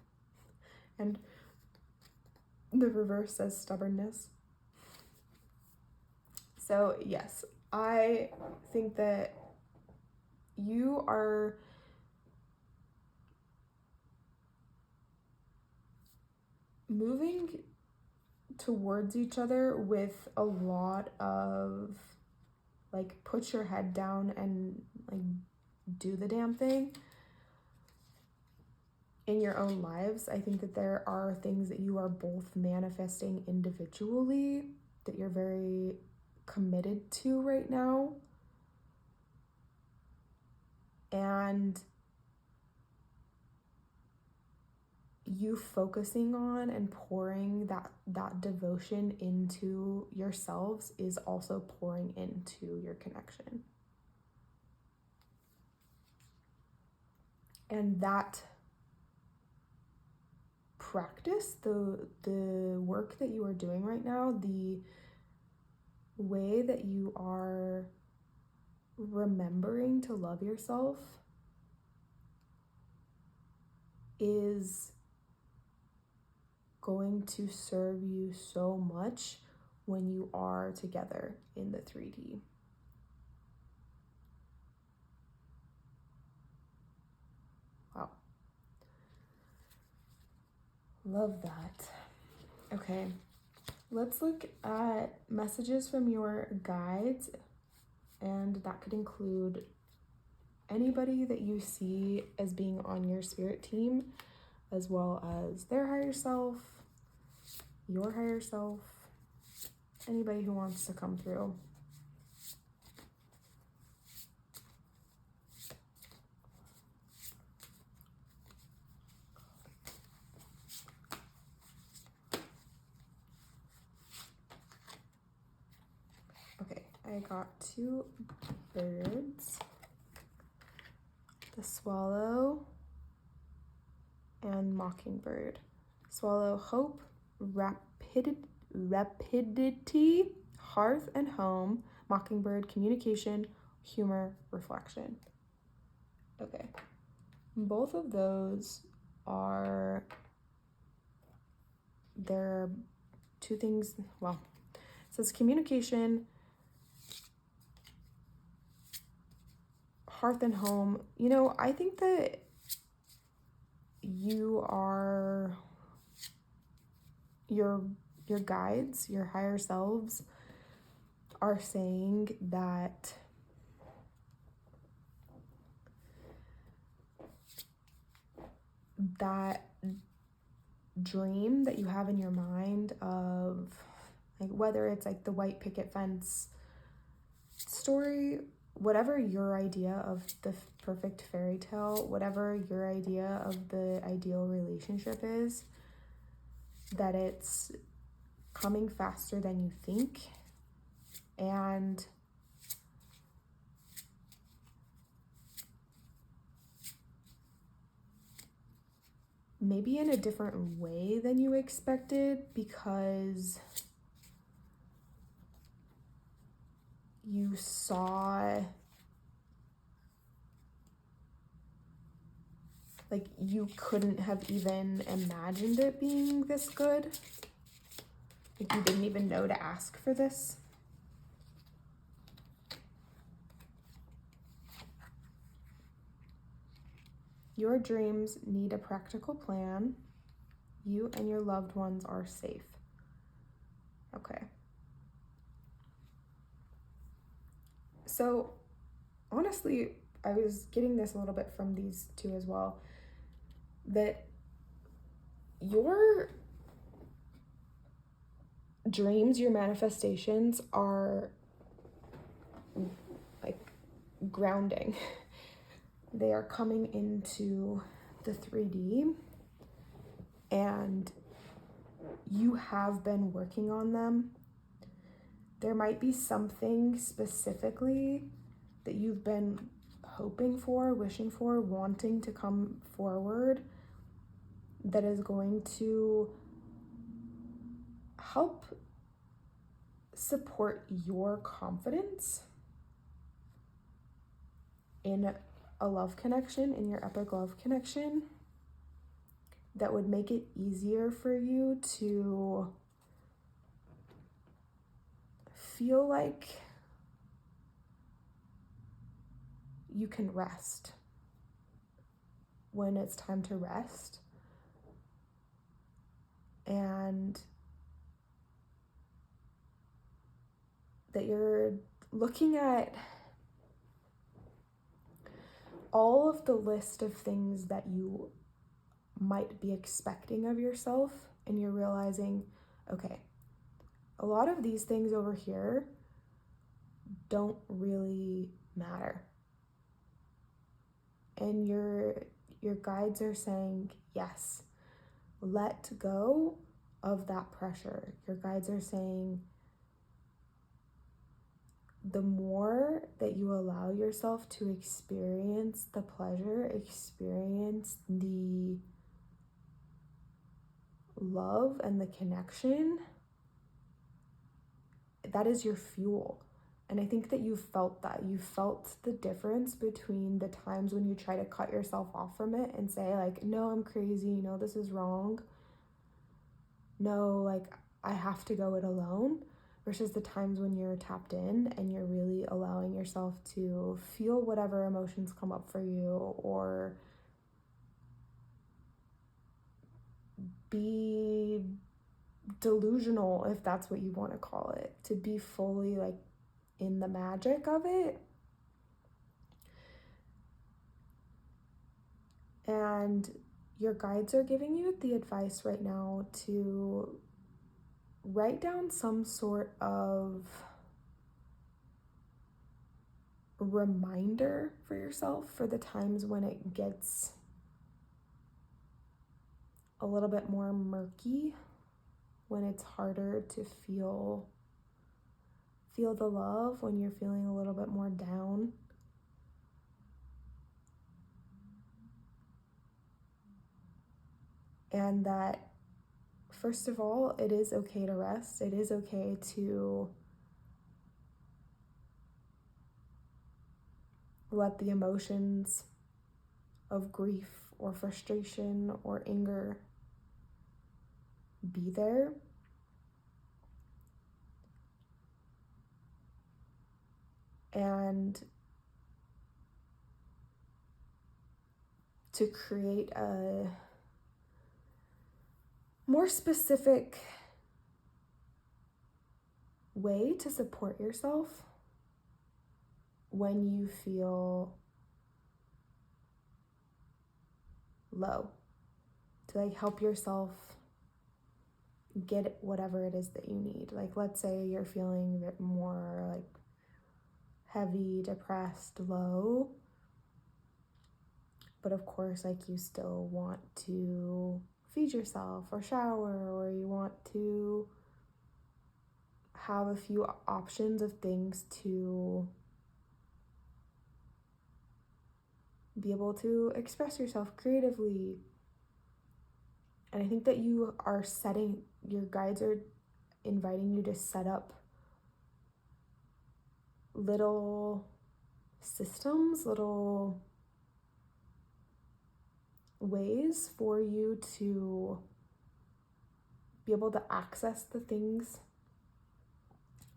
And the reverse says stubbornness. So yes, I think that you are moving towards each other with a lot of like put your head down and like do the damn thing in your own lives. I think that there are things that you are both manifesting individually that you're very committed to right now. And you focusing on and pouring that devotion into yourselves is also pouring into your connection. And that practice, the work that you are doing right now, the way that you are remembering to love yourself is going to serve you so much when you are together in the 3D. Wow. Love that. Okay, let's look at messages from your guides, and that could include anybody that you see as being on your spirit team, as well as their higher self, your higher self, anybody who wants to come through. Okay, I got two birds, the swallow and mockingbird. Swallow, hope, rapidity, hearth and home, mockingbird, communication, humor, reflection. Okay. Both of those are, there are two things, well, it says communication, hearth and home. You know, I think that you are, your guides, your higher selves are saying that that dream that you have in your mind of, like, whether it's like the white picket fence story, whatever your idea of the perfect fairy tale, whatever your idea of the ideal relationship is, that it's coming faster than you think. And maybe in a different way than you expected, because you saw, like, you couldn't have even imagined it being this good. Like, you didn't even know to ask for this. Your dreams need a practical plan. You and your loved ones are safe. Okay. So, honestly, I was getting this a little bit from these two as well, that your dreams, your manifestations are like grounding. They are coming into the 3D, and you have been working on them. There might be something specifically that you've been hoping for, wishing for, wanting to come forward, that is going to help support your confidence in a love connection, in your epic love connection, that would make it easier for you to feel like you can rest when it's time to rest, and that you're looking at all of the list of things that you might be expecting of yourself, and you're realizing, okay, a lot of these things over here don't really matter. And your guides are saying, yes, let go of that pressure. Your guides are saying, the more that you allow yourself to experience the pleasure, experience the love and the connection, that is your fuel. And I think that you felt that. You felt the difference between the times when you try to cut yourself off from it and say, like, no, I'm crazy, no, this is wrong, no, like, I have to go it alone, versus the times when you're tapped in and you're really allowing yourself to feel whatever emotions come up for you, or be delusional, if that's what you want to call it, to be fully like in the magic of it. And your guides are giving you the advice right now to write down some sort of reminder for yourself for the times when it gets a little bit more murky, when it's harder to feel the love, when you're feeling a little bit more down. And that, first of all, it is okay to rest. It is okay to let the emotions of grief or frustration or anger be there. And to create a more specific way to support yourself when you feel low, to like help yourself get whatever it is that you need. Like, let's say you're feeling a bit more like heavy, depressed, low, but of course, like, you still want to feed yourself or shower, or you want to have a few options of things to be able to express yourself creatively. And I think that you are your guides are inviting you to set up little systems, little ways for you to be able to access the things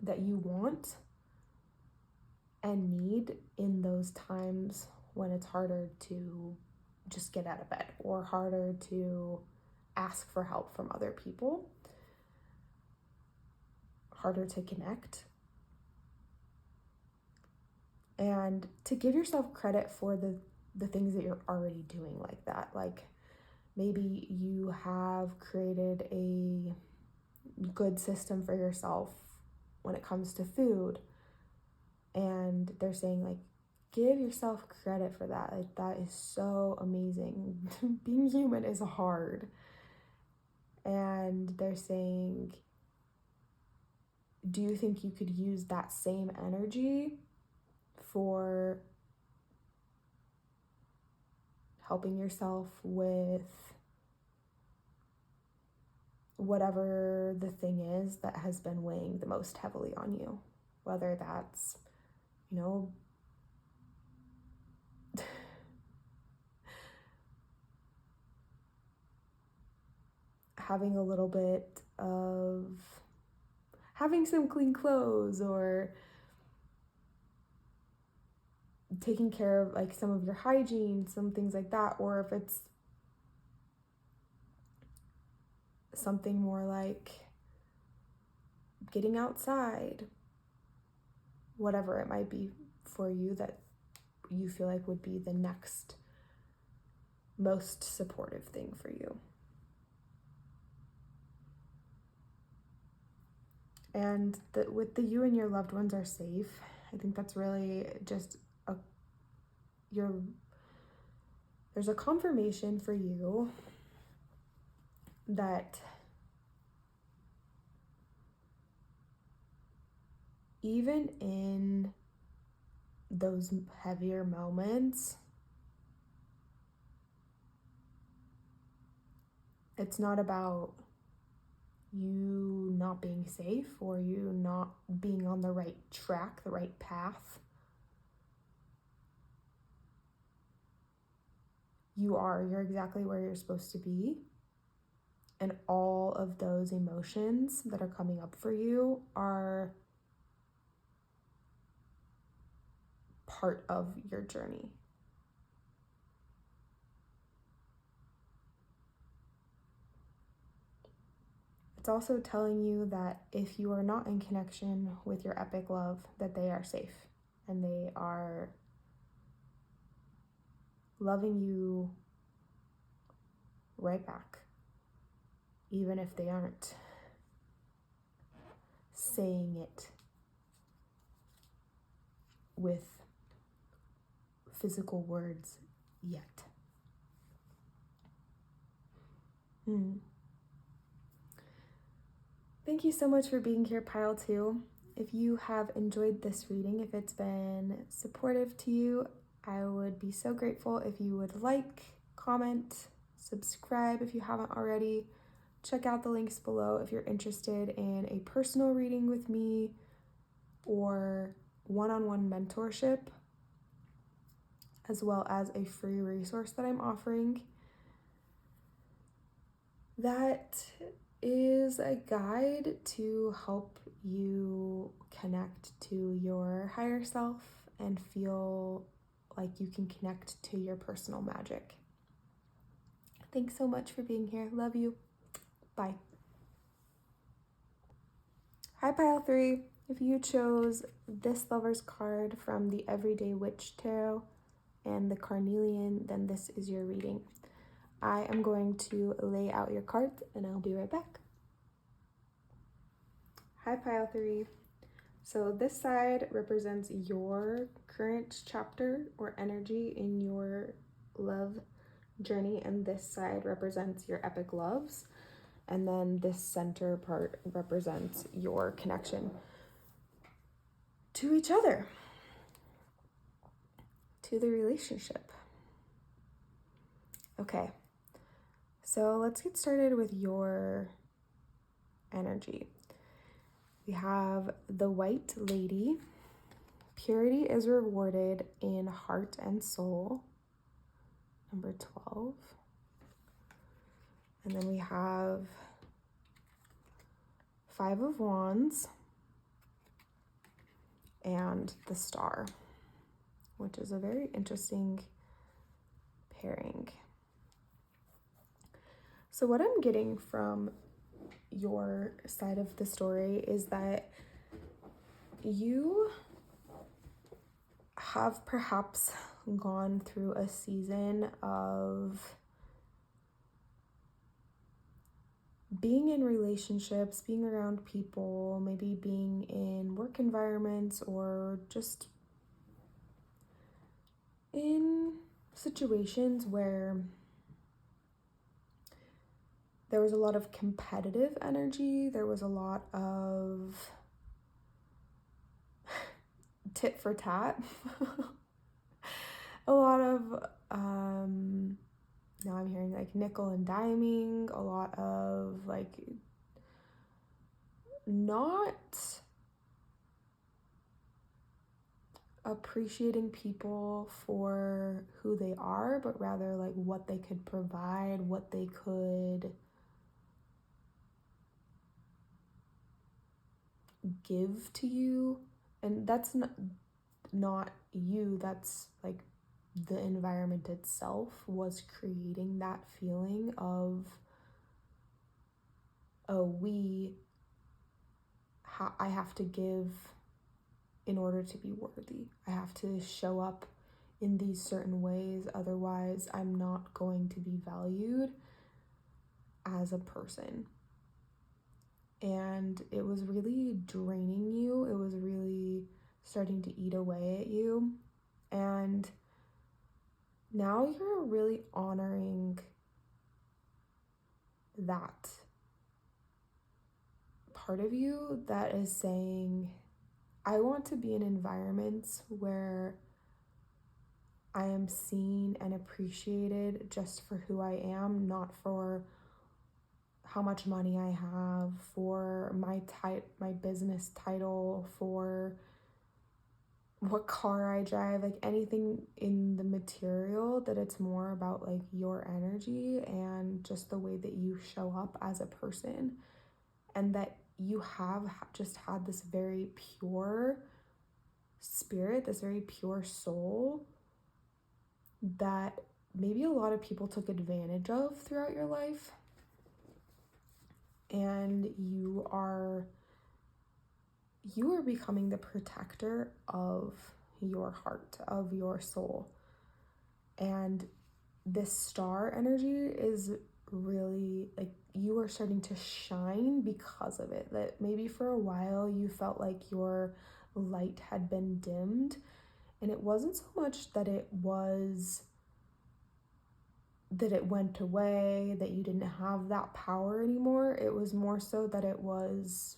that you want and need in those times when it's harder to just get out of bed or harder to ask for help from other people, harder to connect. And to give yourself credit for the things that you're already doing like that. Like, maybe you have created a good system for yourself when it comes to food, and they're saying, like, give yourself credit for that. Like, that is so amazing. Being human is hard. And they're saying, do you think you could use that same energy for helping yourself with whatever the thing is that has been weighing the most heavily on you? Whether that's, having a little bit of having some clean clothes, or taking care of like some of your hygiene, some things like that, or if it's something more like getting outside, whatever it might be for you that you feel like would be the next most supportive thing for you. And with you and your loved ones are safe, I think that's really just there's a confirmation for you that even in those heavier moments, it's not about you not being safe or you not being on the right track, the right path. You're exactly where you're supposed to be. And all of those emotions that are coming up for you are part of your journey. It's also telling you that if you are not in connection with your epic love, that they are safe and they are loving you right back, even if they aren't saying it with physical words yet. Thank you so much for being here, Pile 2. If you have enjoyed this reading, if it's been supportive to you, I would be so grateful if you would like, comment, subscribe if you haven't already. Check out the links below if you're interested in a personal reading with me or one-on-one mentorship. as well as a free resource that I'm offering that is a guide to help you connect to your higher self and feel like you can connect to your personal magic. Thanks so much for being here. Love you. Bye. Hi, Pile 3. If you chose this Lover's card from the Everyday Witch Tarot and the Carnelian, then this is your reading. I am going to lay out your cards and I'll be right back. Hi, Pile 3. So this side represents your current chapter or energy in your love journey, and this side represents your epic loves. And then this center part represents your connection to each other, to the relationship. Okay, so let's get started with your energy. We have the White Lady. Purity is rewarded in heart and soul, number 12. And then we have 5 of Wands and the Star, which is a very interesting pairing. So what I'm getting from your side of the story is that you have perhaps gone through a season of being in relationships, being around people, maybe being in work environments or just in situations where there was a lot of competitive energy, there was a lot of tit for tat, a lot of, now I'm hearing like nickel and diming, a lot of like not appreciating people for who they are, but rather like what they could provide, what they could give to you. And that's not you, that's like the environment itself was creating that feeling of, oh, I have to give in order to be worthy. I have to show up in these certain ways, otherwise I'm not going to be valued as a person. And it was really draining you. It was really starting to eat away at you. And now you're really honoring that part of you that is saying, I want to be in environments where I am seen and appreciated just for who I am, not for how much money I have, for my business title, for what car I drive, like anything in the material, that it's more about like your energy and just the way that you show up as a person, and that you have just had this very pure spirit, this very pure soul that maybe a lot of people took advantage of throughout your life. And you are becoming the protector of your heart, of your soul. And this star energy is really like you are starting to shine because of it. That maybe for a while you felt like your light had been dimmed, and it wasn't so much that it went away, that you didn't have that power anymore. It was more so that it was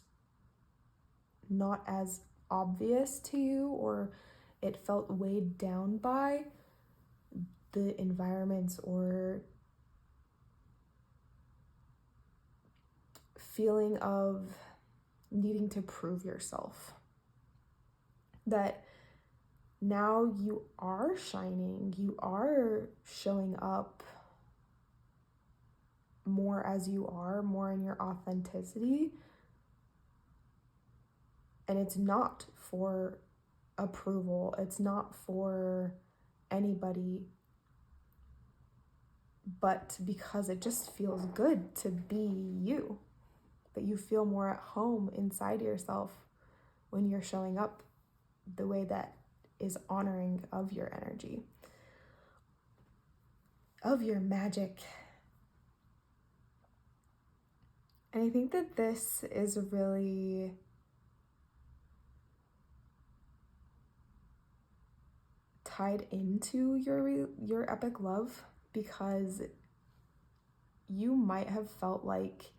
not as obvious to you, or it felt weighed down by the environments or feeling of needing to prove yourself. That now you are shining, you are showing up more as you are, more in your authenticity. And it's not for approval, it's not for anybody, but because it just feels good to be you, that you feel more at home inside yourself when you're showing up the way that is honoring of your energy, of your magic. And I think that this is really tied into your epic love, because you might have felt like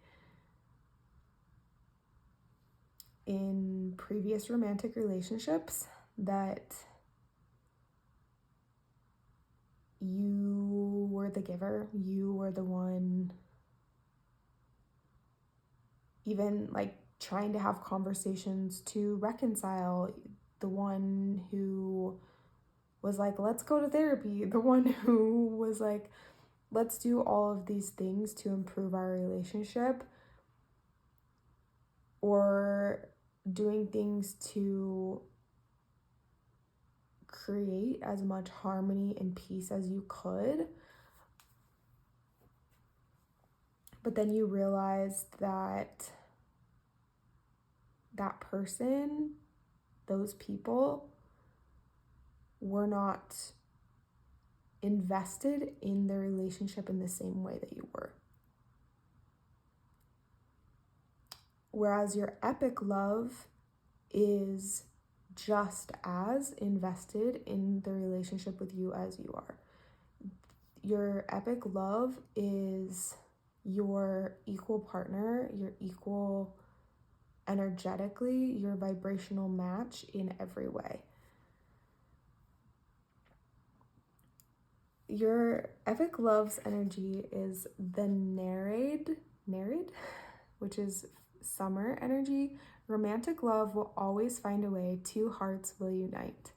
in previous romantic relationships that you were the giver, you were the one even like trying to have conversations to reconcile, the one who was like, let's go to therapy, the one who was like, let's do all of these things to improve our relationship, or doing things to create as much harmony and peace as you could. But then you realized that that person, those people, were not invested in the relationship in the same way that you were. Whereas your epic love is just as invested in the relationship with you as you are. Your epic love is your equal partner, your equal energetically, your vibrational match in every way. Your epic love's energy is the Nereid, which is summer energy. Romantic love will always find a way, two hearts will unite.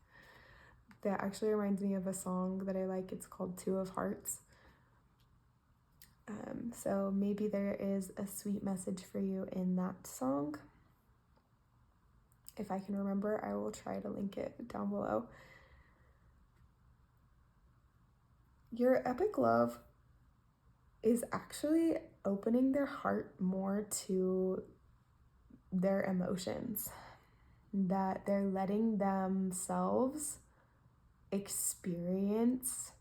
That actually reminds me of a song that I like. It's called Two of Hearts. So maybe there is a sweet message for you in that song. If I can remember, I will try to link it down below. Your epic love is actually opening their heart more to their emotions, that they're letting themselves experience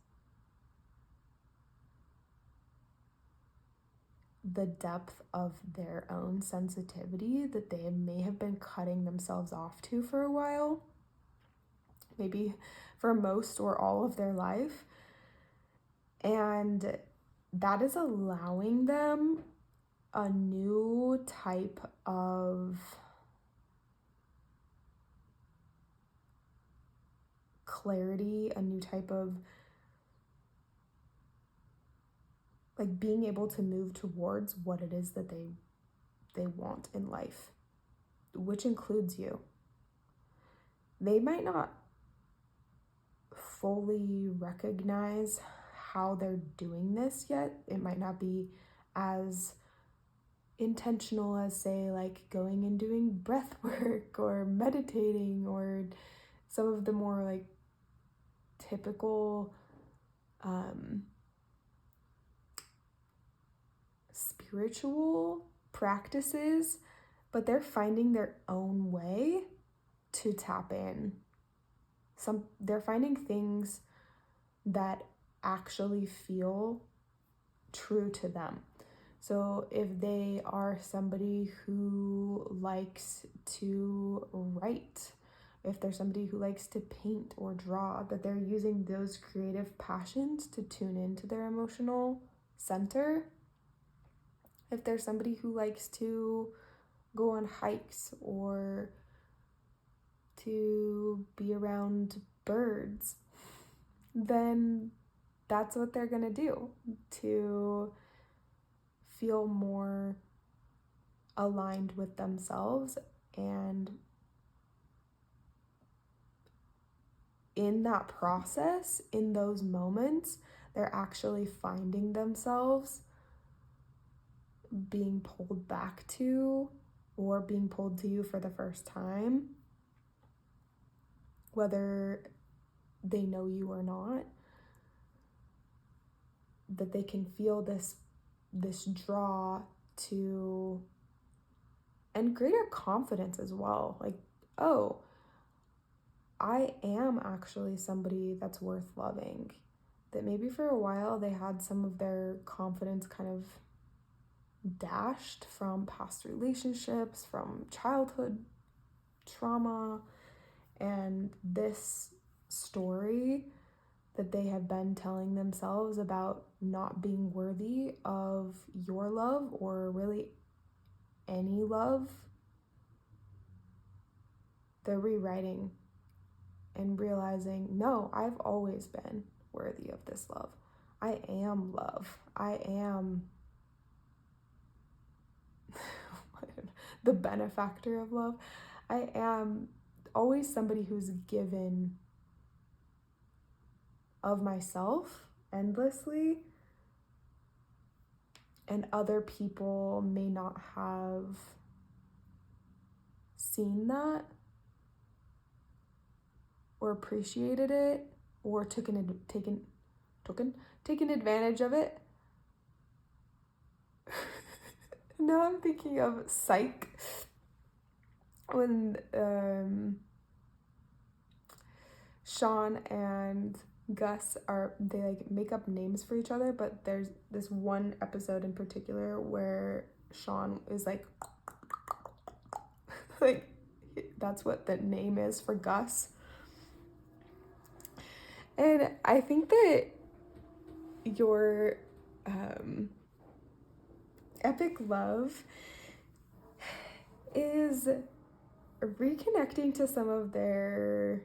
the depth of their own sensitivity that they may have been cutting themselves off to for a while, maybe for most or all of their life. And that is allowing them a new type of clarity, a new type of like being able to move towards what it is that they want in life, which includes you. They might not fully recognize how they're doing this yet. It might not be as intentional as, say, like going and doing breath work or meditating or some of the more like typical spiritual practices, but they're finding their own way to tap in. They're finding things that actually feel true to them. So if they are somebody who likes to write, if they're somebody who likes to paint or draw, that they're using those creative passions to tune into their emotional center. If there's somebody who likes to go on hikes or to be around birds, then that's what they're gonna do to feel more aligned with themselves and in that process, in those moments, they're actually finding themselves being pulled back to or being pulled to you for the first time, whether they know you or not, that they can feel this draw to, and greater confidence as well. Like, oh, I am actually somebody that's worth loving. That maybe for a while they had some of their confidence kind of dashed from past relationships, from childhood trauma, and this story that they have been telling themselves about not being worthy of your love or really any love, they're rewriting and realizing, no, I've always been worthy of this love. I am love. I am the benefactor of love. I am always somebody who's given of myself endlessly, and other people may not have seen that or appreciated it or taken advantage of it. Now I'm thinking of Psych, when Sean and Gus they like make up names for each other, but there's this one episode in particular where Sean is like like that's what the name is for Gus. And I think that your epic love is reconnecting to some of their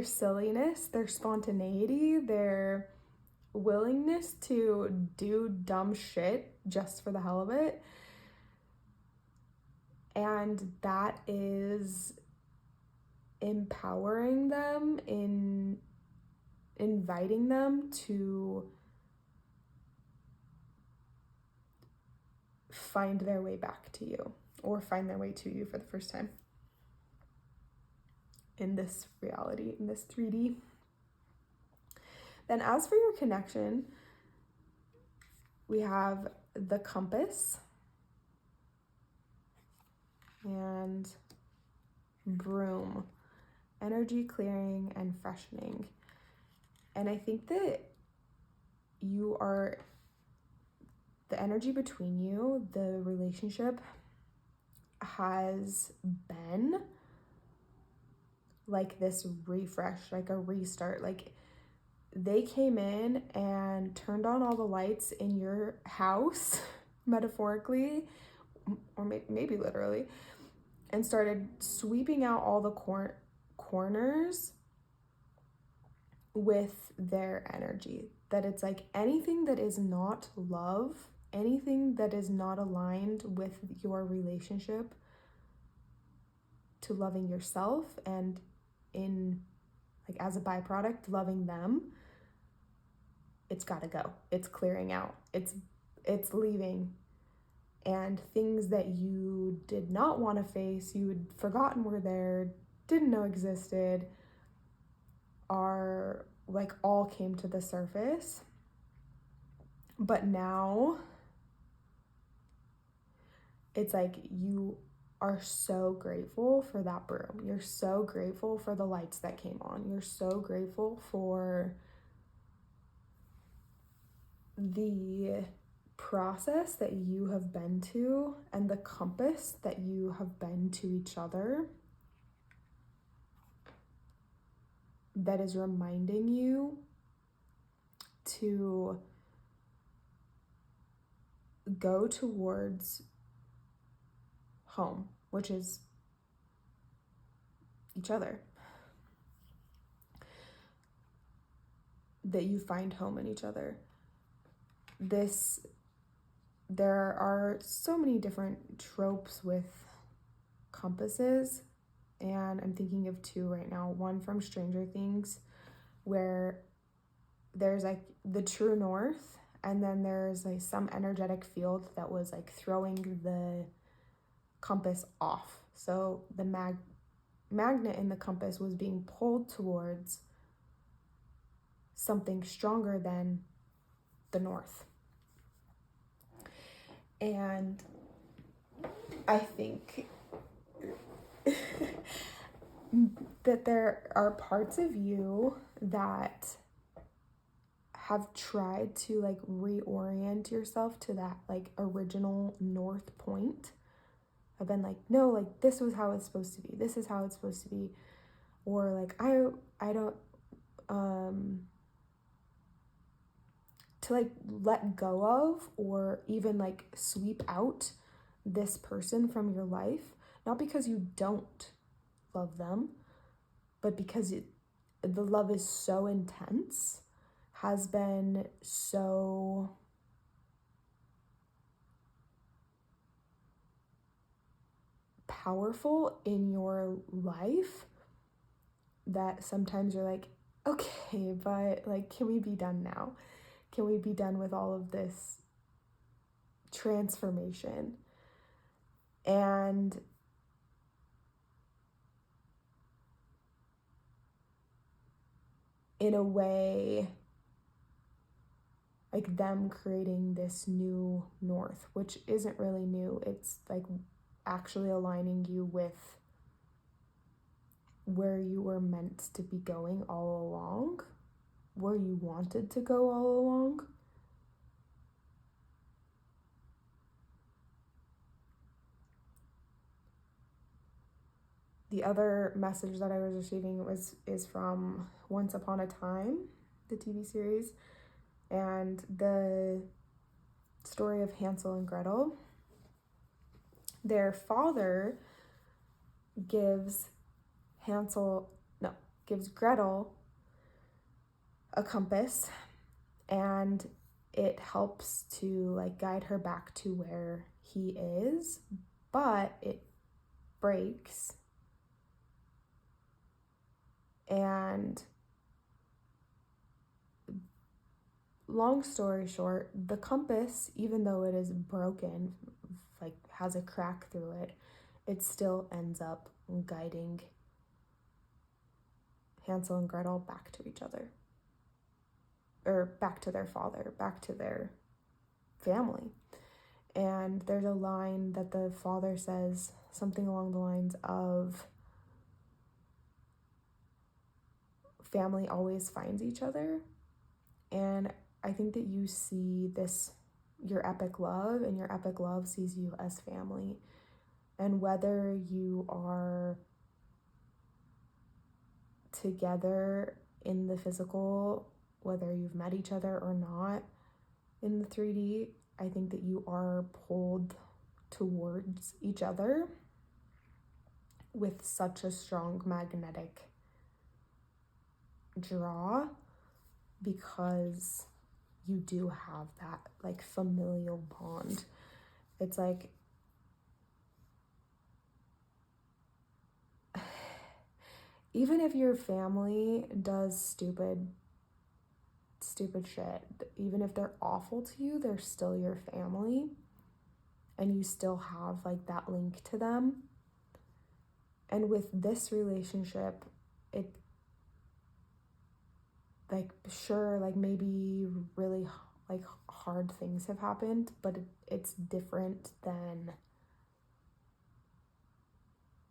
silliness, their spontaneity, their willingness to do dumb shit just for the hell of it. And that is empowering them, in inviting them to find their way back to you, or find their way to you for the first time in this reality, in this 3D. Then as for your connection, we have the compass and broom, energy clearing and freshening. And I think that the energy between you, the relationship has been like this refresh, like a restart. Like they came in and turned on all the lights in your house, metaphorically, or maybe literally, and started sweeping out all the corners with their energy. That it's like anything that is not love, anything that is not aligned with your relationship to loving yourself, and in like as a byproduct loving them, it's got to go. It's clearing out. It's leaving. And things that you did not want to face, you had forgotten were there, didn't know existed, are like all came to the surface. But now it's like you are so grateful for that broom. You're so grateful for the lights that came on. You're so grateful for the process that you have been to and the compass that you have been to each other, that is reminding you to go towards home, which is each other. That you find home in each other. There are so many different tropes with compasses, and I'm thinking of two right now. One from Stranger Things, where there's like the true north, and then there's like some energetic field that was like throwing the compass off. So the magnet in the compass was being pulled towards something stronger than the north. And I think that there are parts of you that have tried to like reorient yourself to that like original north point. I've been like, no, like this was how it's supposed to be. This is how it's supposed to be. Or like I don't to like let go of or even like sweep out this person from your life, not because you don't love them, but because the love is so intense, has been so powerful in your life that sometimes you're like, okay, but like, can we be done now? Can we be done with all of this transformation? And in a way, like them creating this new north, which isn't really new. It's like actually aligning you with where you were meant to be going all along, where you wanted to go all along. The other message that I was receiving is from Once Upon a Time, the TV series, and the story of Hansel and Gretel. Their father gives Gretel a compass, and it helps to like guide her back to where he is, but it breaks. And long story short, the compass, even though it is broken, like has a crack through it, it still ends up guiding Hansel and Gretel back to each other, or back to their father, back to their family. And there's a line that the father says, something along the lines of, family always finds each other. And I think that you see this, your epic love, and your epic love sees you as family. And whether you are together in the physical, whether you've met each other or not in the 3D, I think that you are pulled towards each other with such a strong magnetic draw, because you do have that like familial bond. It's like even if your family does stupid shit, even if they're awful to you, they're still your family, and you still have like that link to them. And with this relationship, it like, sure, like maybe really like hard things have happened, but it's different than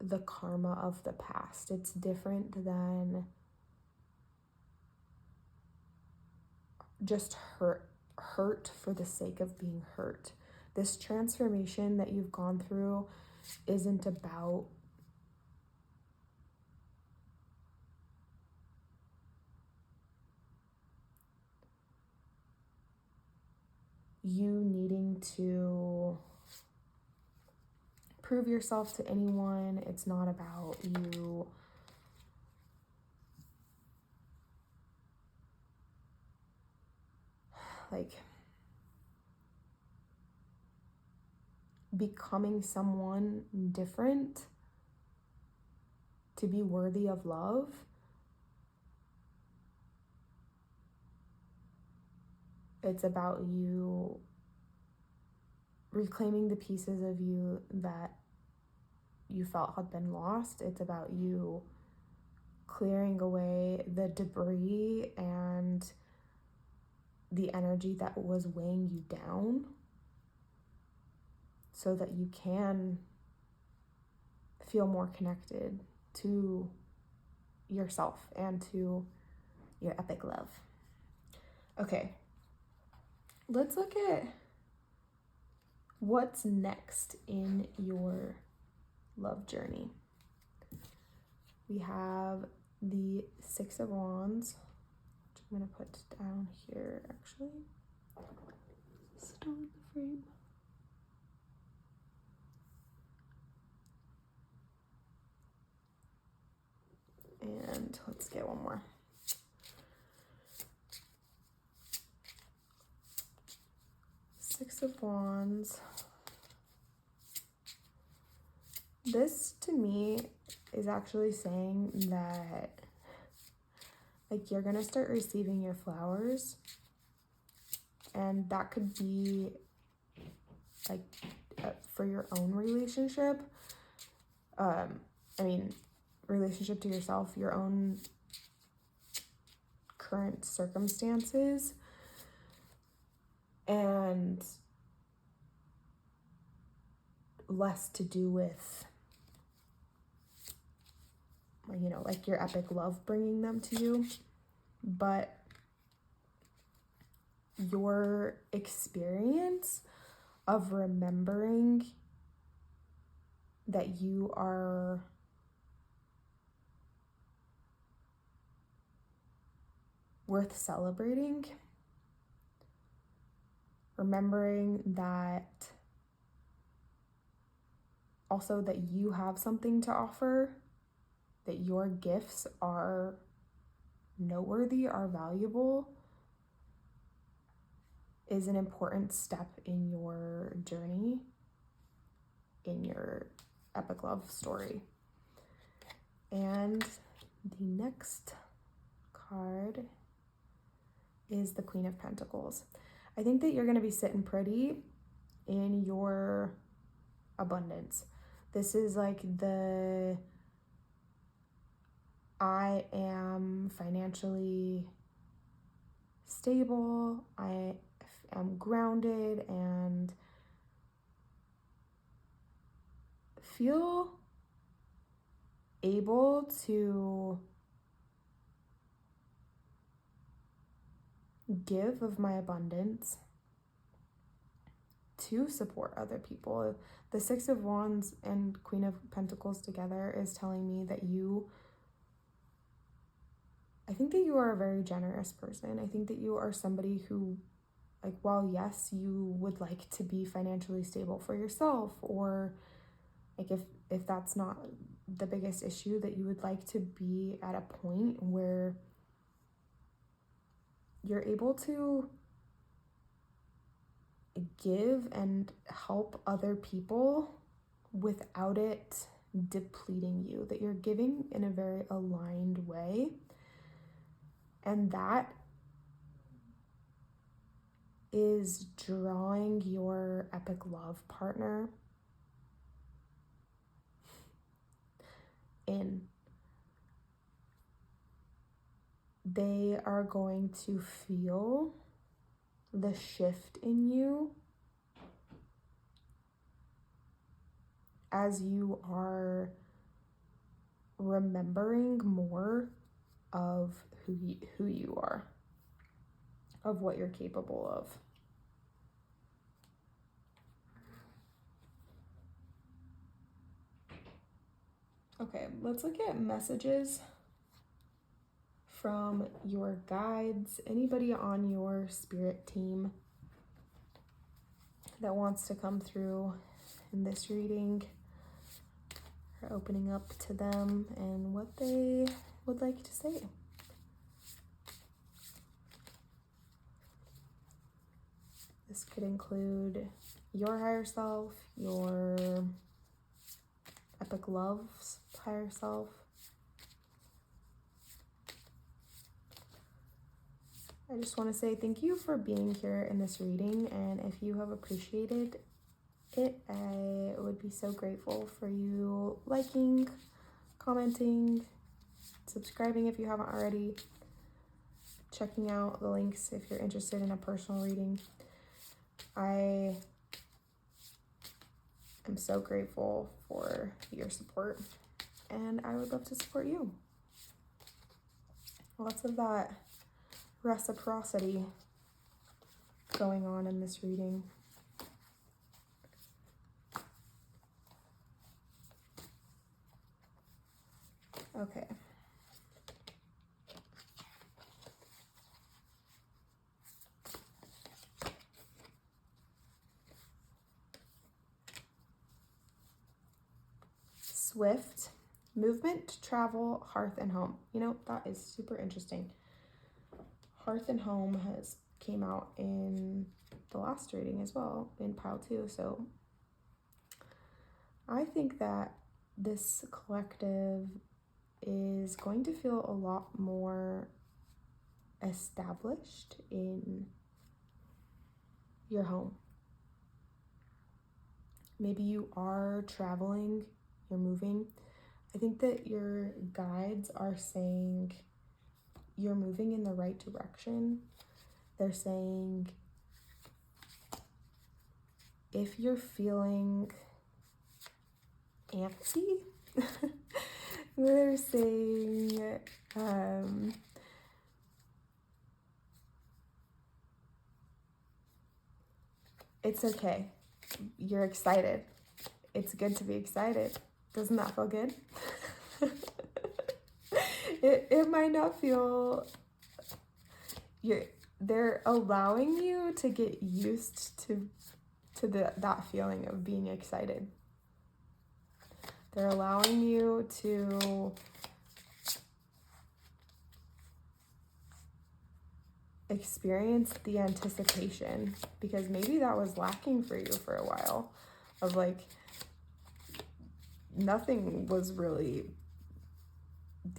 the karma of the past. It's different than just hurt for the sake of being hurt. This transformation that you've gone through isn't about you needing to prove yourself to anyone. It's not about you like becoming someone different to be worthy of love, it's about you reclaiming the pieces of you that you felt had been lost. It's about you clearing away the debris and the energy that was weighing you down so that you can feel more connected to yourself and to your epic love. Okay, let's look at what's next in your love journey. We have the Six of Wands, which I'm going to put down here actually. Still in the frame. And let's get one more. Six of Wands. This to me is actually saying that like you're gonna start receiving your flowers, and that could be like for your own relationship. Relationship to yourself, your own current circumstances, and less to do with, you know, like your epic love bringing them to you, but your experience of remembering that you are worth celebrating, remembering that also that you have something to offer, that your gifts are noteworthy, are valuable, is an important step in your journey, in your epic love story. And the next card is the Queen of Pentacles. I think that you're going to be sitting pretty in your abundance. This is like the I am financially stable, I am grounded, and feel able to give of my abundance to support other people. The Six of Wands and Queen of Pentacles together is telling me that I think that you are a very generous person. I think that you are somebody who, like, while yes, you would like to be financially stable for yourself, or like if that's not the biggest issue, that you would like to be at a point where you're able to give and help other people without it depleting you, that you're giving in a very aligned way. And that is drawing your epic love partner in. They are going to feel the shift in you as you are remembering more of who you are, of what you're capable of. Okay, let's look at messages from your guides, anybody on your spirit team that wants to come through in this reading. We're opening up to them and what they would like to say. This could include your higher self, your epic love's higher self, I just want to say thank you for being here in this reading, and if you have appreciated it, I would be so grateful for you liking, commenting, subscribing if you haven't already, checking out the links if you're interested in a personal reading. I am so grateful for your support, and I would love to support you. Lots of that reciprocity going on in this reading. Okay. Swift, movement, travel, hearth, and home. You know, that is super interesting. Hearth and home came out in the last reading as well, in pile 2. So I think that this collective is going to feel a lot more established in your home. Maybe you are traveling, you're moving. I think that your guides are saying you're moving in the right direction. They're saying if you're feeling antsy, they're saying it's okay. You're excited. It's good to be excited. Doesn't that feel good? It might not feel... They're allowing you to get used to that feeling of being excited. They're allowing you to experience the anticipation, because maybe that was lacking for you for a while, of like nothing was really,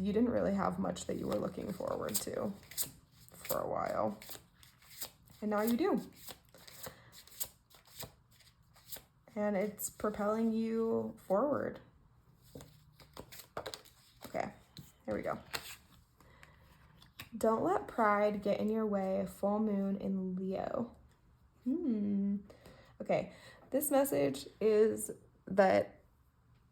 you didn't really have much that you were looking forward to for a while, and now you do. And it's propelling you forward. Okay, here we go. Don't let pride get in your way. Full moon in Leo. Okay, this message is that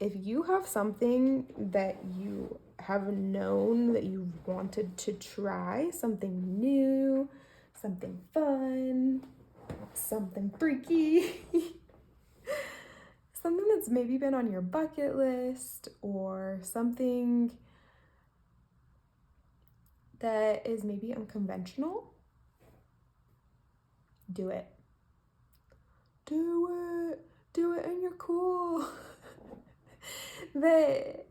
if you have something that you have known that you wanted to try, something new, something fun, something freaky, something that's maybe been on your bucket list, or something that is maybe unconventional, do it. Do it and you're cool. That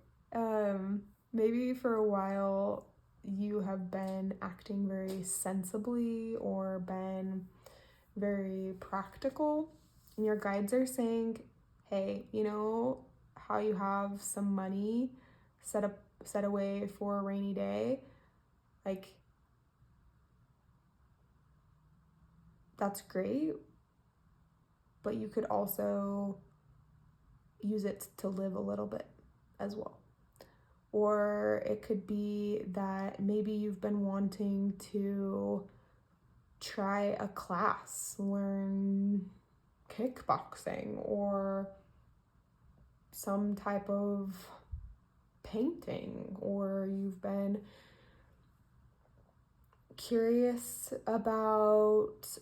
maybe for a while you have been acting very sensibly or been very practical, and your guides are saying, hey, you know how you have some money set away for a rainy day? Like, that's great, but you could also use it to live a little bit as well. Or it could be that maybe you've been wanting to try a class, learn kickboxing or some type of painting, or you've been curious about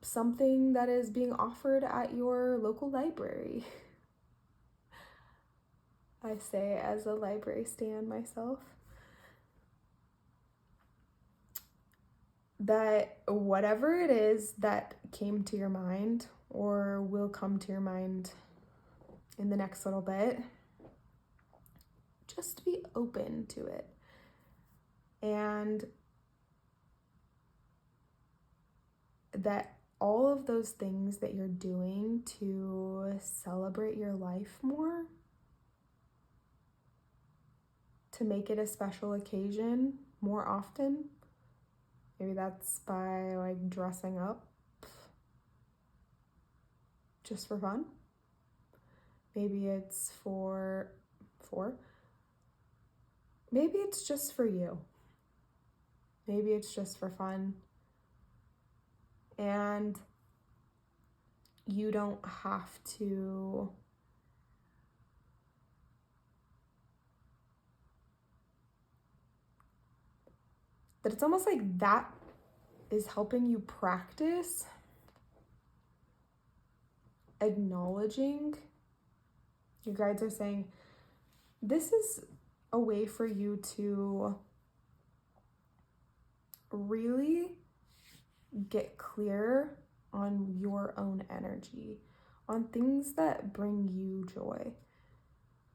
something that is being offered at your local library. I say as a library stan myself, that whatever it is that came to your mind or will come to your mind in the next little bit, just be open to it. And that all of those things that you're doing to celebrate your life more, to make it a special occasion more often, Maybe that's by like dressing up just for fun. Maybe it's maybe it's just for you. Maybe it's just for fun. And you don't have to that it's almost like that is helping you practice acknowledging. Your guides are saying this is a way for you to really get clear on your own energy, on things that bring you joy,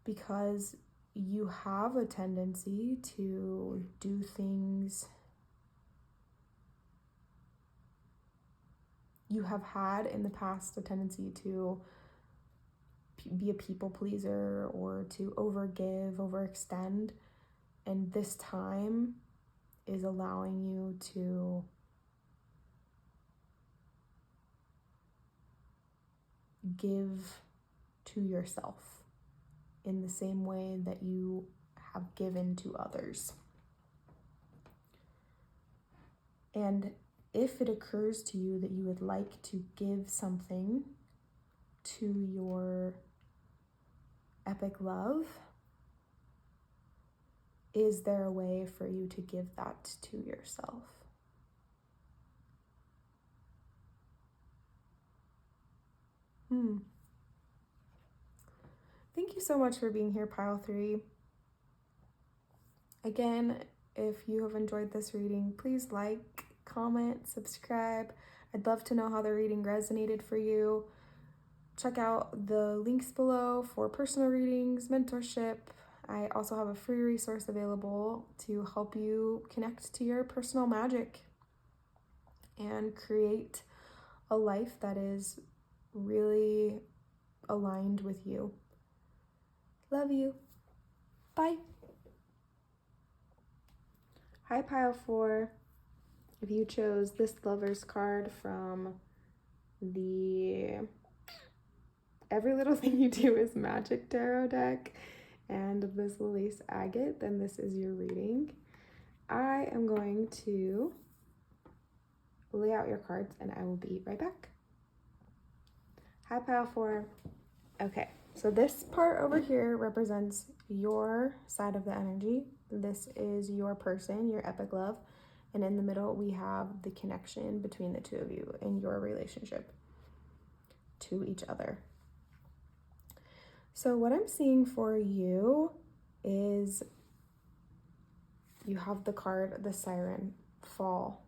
because you have a tendency to do things. You have had in the past a tendency to be a people pleaser or to overgive, overextend, and this time is allowing you to give to yourself in the same way that you have given to others. And if it occurs to you that you would like to give something to your epic love, is there a way for you to give that to yourself? Thank you so much for being here, Pile 3. Again, if you have enjoyed this reading, please like, comment, subscribe. I'd love to know how the reading resonated for you. Check out the links below for personal readings, mentorship. I also have a free resource available to help you connect to your personal magic and create a life that is really aligned with you. Love you. Bye. Hi, Pile 4. If you chose this Lover's card from the Every Little Thing You Do Is Magic tarot deck and this Elise Agate, then this is your reading. I am going to lay out your cards and I will be right back. Hi, Pile 4. Okay, so this part over here represents your side of the energy. This is your person, your epic love. And in the middle, we have the connection between the two of you in your relationship to each other. So what I'm seeing for you is you have the card, the Siren, Fall.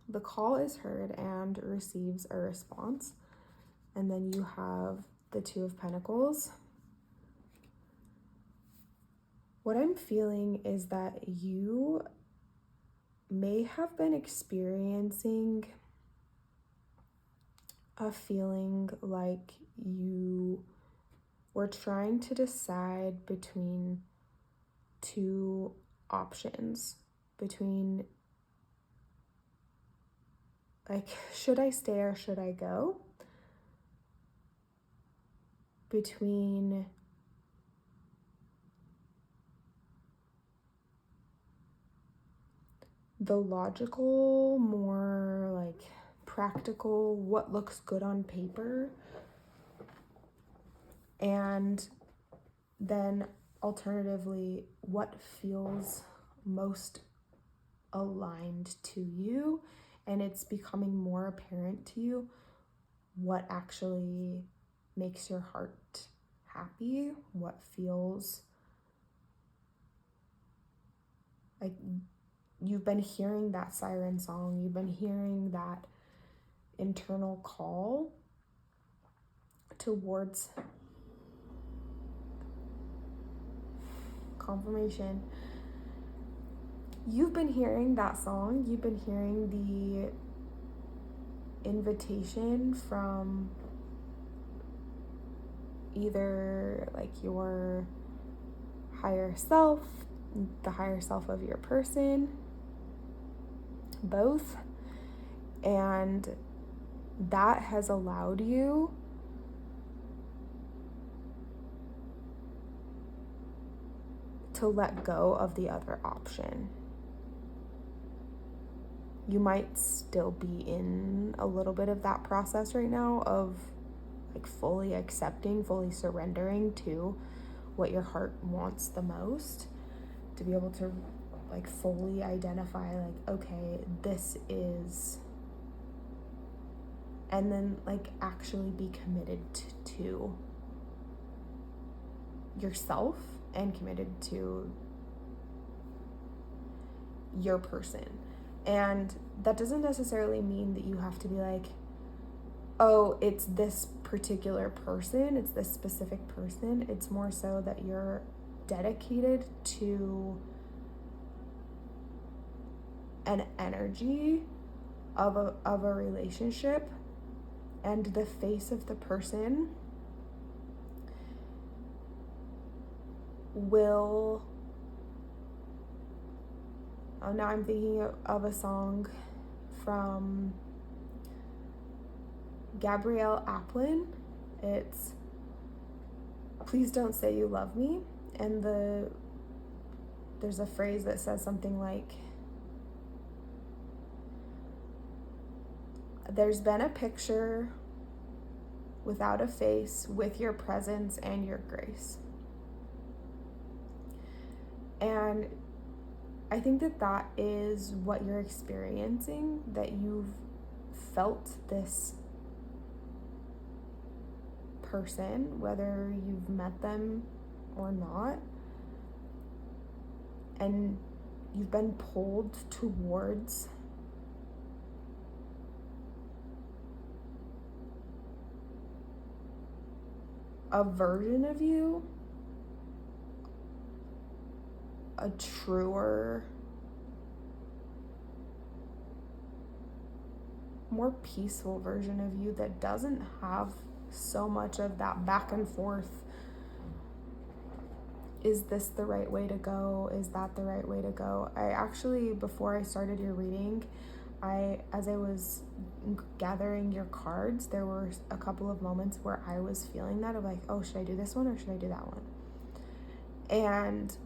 The call is heard and receives a response. And then you have the Two of Pentacles. What I'm feeling is that you may have been experiencing a feeling like you were trying to decide between two options, between like, should I stay or should I go? Between the logical, more like practical, what looks good on paper, and then alternatively, what feels most aligned to you, and it's becoming more apparent to you what actually makes your heart happy, what feels like you've been hearing that siren song, you've been hearing that internal call towards confirmation. You've been hearing that song, you've been hearing the invitation from either like your higher self, the higher self of your person, both, And that has allowed you to let go of the other option. You might still be in a little bit of that process right now of like fully accepting, fully surrendering to what your heart wants the most, to be able to like fully identify like, okay, this is, and then like actually be committed to yourself and committed to your person. And that doesn't necessarily mean that you have to be like, oh, it's this particular person, it's this specific person. It's more so that you're dedicated to an energy of a relationship, and the face of the person will, oh, now I'm thinking of a song from Gabrielle Aplin. It's Please Don't Say You Love Me, and there's a phrase that says something like, there's been a picture without a face, with your presence and your grace. And I think that is what you're experiencing, that you've felt this person, whether you've met them or not, and you've been pulled towards a version of you, a truer, more peaceful version of you that doesn't have so much of that back and forth. Is this the right way to go? Is that the right way to go? I actually, before I started your reading, as I was gathering your cards, there were a couple of moments where I was feeling that of like, oh, should I do this one or should I do that one? And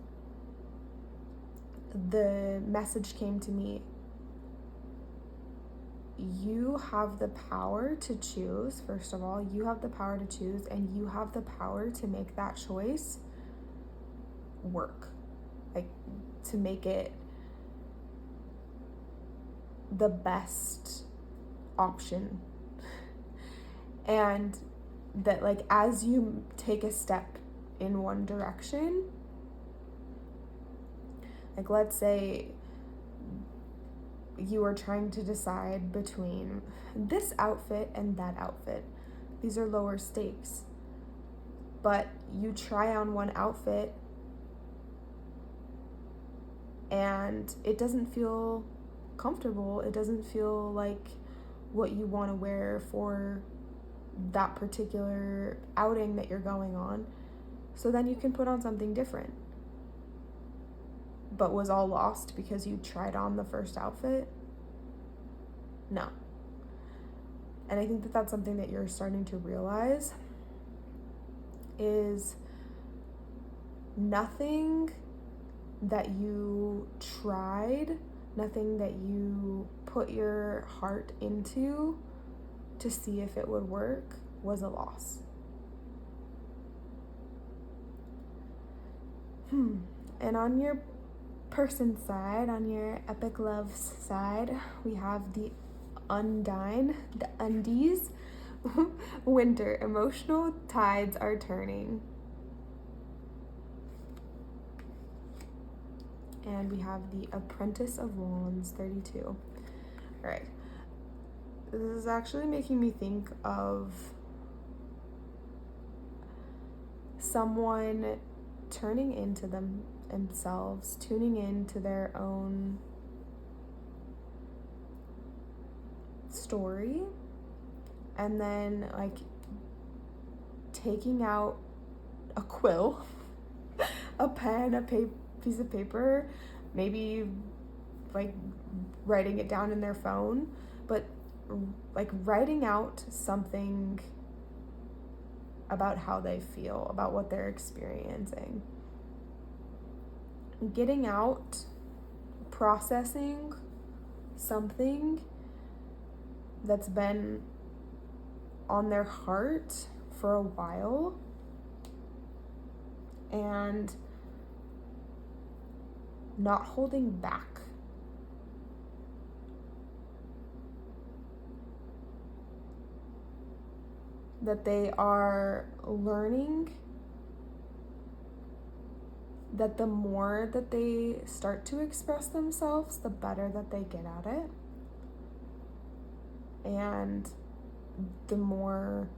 the message came to me, you have the power to choose. First of all, you have the power to choose, and you have the power to make that choice work, like to make it the best option. And that like as you take a step in one direction, like let's say you are trying to decide between this outfit and that outfit. These are lower stakes. But you try on one outfit and it doesn't feel comfortable. It doesn't feel like what you want to wear for that particular outing that you're going on. So then you can put on something different. But was all lost because you tried on the first outfit? No. And I think that's something that you're starting to realize is nothing that you tried, nothing that you put your heart into to see if it would work was a loss. And on your person side, on your epic loves side, we have the undine, the undies. Winter, emotional tides are turning. And we have the Apprentice of Wands, 32. All right. This is actually making me think of someone turning into themselves, tuning into their own story, and then like taking out a quill, a pen, a piece of paper, maybe like writing it down in their phone, but like writing out something about how they feel, about what they're experiencing. Getting out, processing something that's been on their heart for a while, and not holding back. That they are learning that the more that they start to express themselves, the better that they get at it. And the more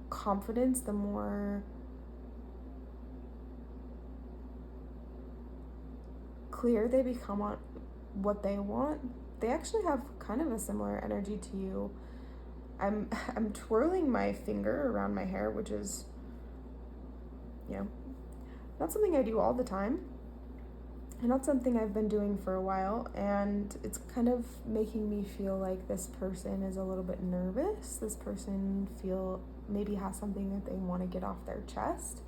confidence, the more clear they become on what they want. They actually have kind of a similar energy to you. I'm twirling my finger around my hair, which is, not something I do all the time, and not something I've been doing for a while, and it's kind of making me feel like this person is a little bit nervous. This person maybe has something that they want to get off their chest,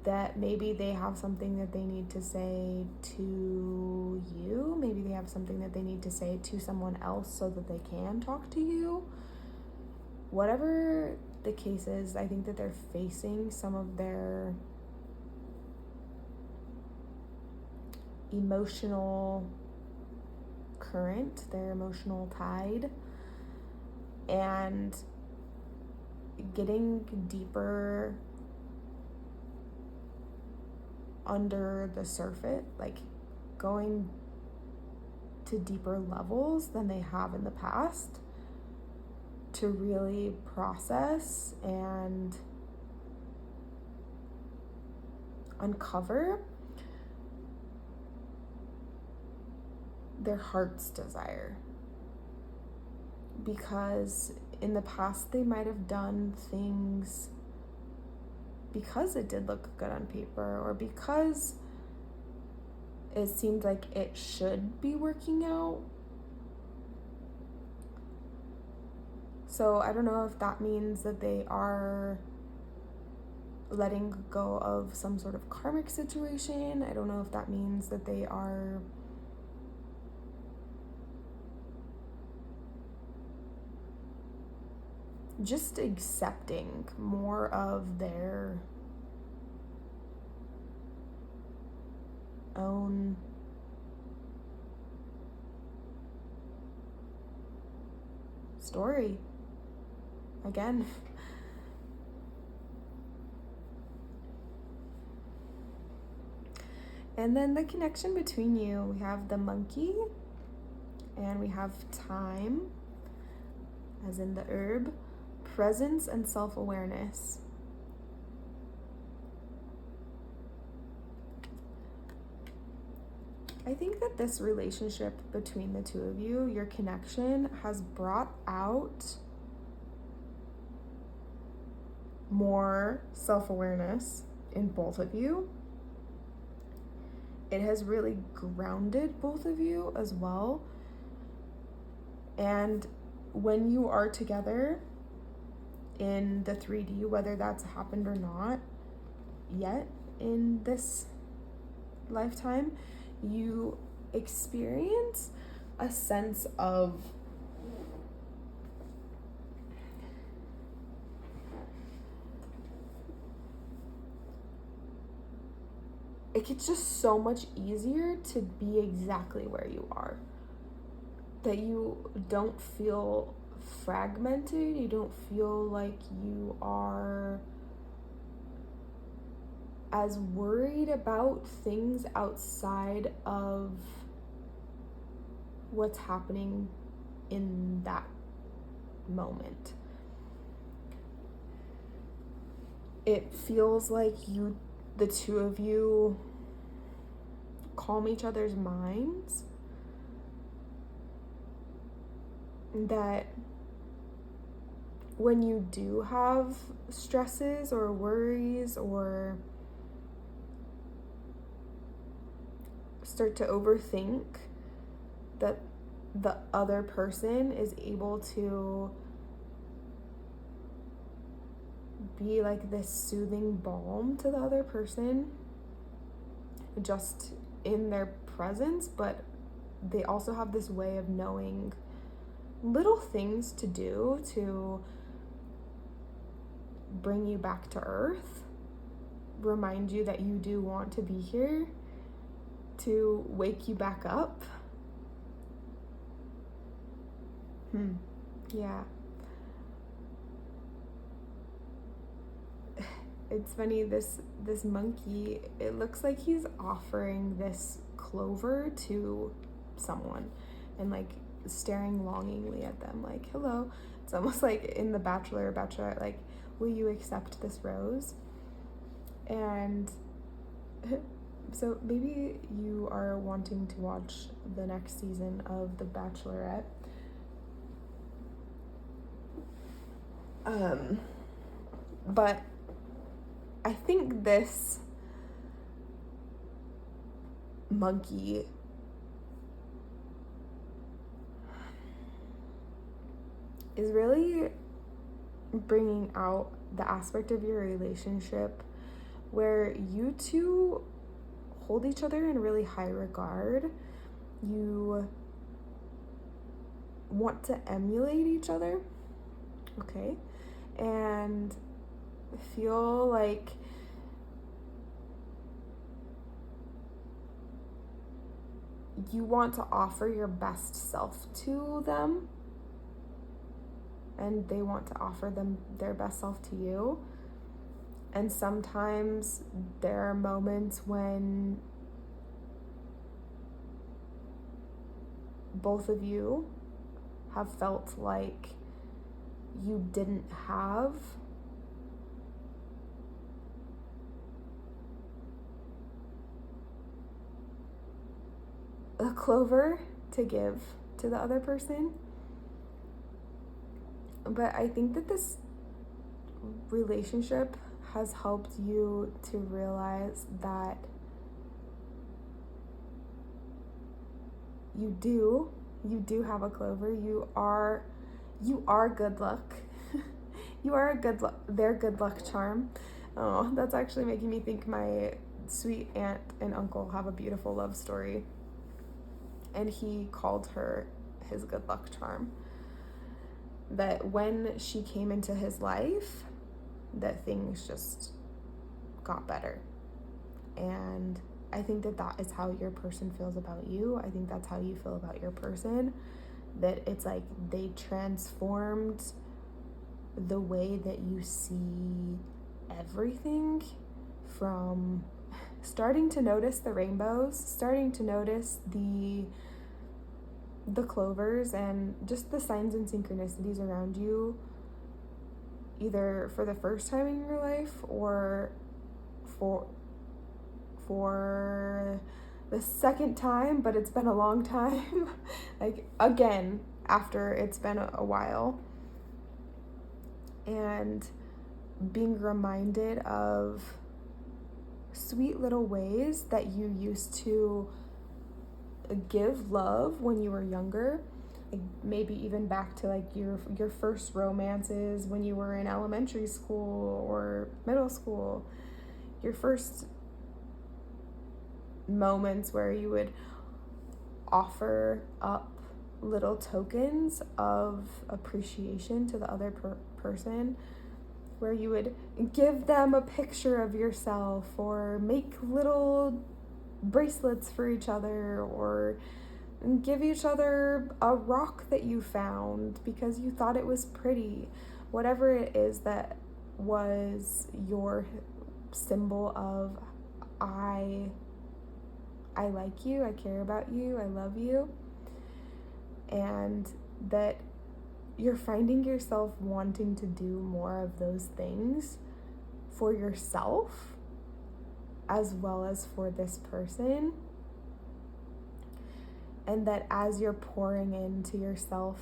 that maybe they have something that they need to say to you, maybe they have something that they need to say to someone else so that they can talk to you. Whatever the case is, I think that they're facing some of their emotional current, their emotional tide, and getting deeper under the surface, like going to deeper levels than they have in the past, to really process and uncover their heart's desire. Because in the past they might have done things because it did look good on paper, or because it seemed like it should be working out. So I don't know if that means that they are letting go of some sort of karmic situation. I don't know if that means that they are just accepting more of their own story again. And then the connection between you, we have the monkey, and we have time, as in the herb, presence, and self-awareness. I think that this relationship between the two of you, your connection, has brought out more self-awareness in both of you. It has really grounded both of you as well. And when you are together in the 3D, whether that's happened or not yet in this lifetime, you experience a sense of it gets just so much easier to be exactly where you are. That you don't feel fragmented, you don't feel like you are as worried about things outside of what's happening in that moment. It feels like the two of you, calm each other's minds. That when you do have stresses or worries or start to overthink that the other person is able to be like this soothing balm to the other person just in their presence, but they also have this way of knowing little things to do to bring you back to earth, remind you that you do want to be here, to wake you back up. Yeah. It's funny, this monkey, it looks like he's offering this clover to someone and like staring longingly at them like, hello. It's almost like in The Bachelor or Bachelorette, like, will you accept this rose? And so maybe you are wanting to watch the next season of The Bachelorette. But I think this monkey is really bringing out the aspect of your relationship where you two hold each other in really high regard. You want to emulate each other, okay? And feel like you want to offer your best self to them, and they want to offer them their best self to you. And sometimes there are moments when both of you have felt like you didn't have a clover to give to the other person. But I think that this relationship has helped you to realize that you do have a clover. You are good luck. You are their good luck charm. Oh, that's actually making me think my sweet aunt and uncle have a beautiful love story. And he called her his good luck charm. That when she came into his life, that things just got better. And I think that that is how your person feels about you. I think that's how you feel about your person. That it's like they transformed the way that you see everything, from starting to notice the rainbows, starting to notice the clovers and just the signs and synchronicities around you, either for the first time in your life or for the second time, but it's been a long time. Like, again, after it's been a while. And being reminded of sweet little ways that you used to give love when you were younger, like maybe even back to like your first romances when you were in elementary school or middle school, your first moments where you would offer up little tokens of appreciation to the other person, where you would give them a picture of yourself or make little bracelets for each other or give each other a rock that you found because you thought it was pretty. Whatever it is that was your symbol of I like you, I care about you, I love you. And that you're finding yourself wanting to do more of those things for yourself as well as for this person. And that as you're pouring into yourself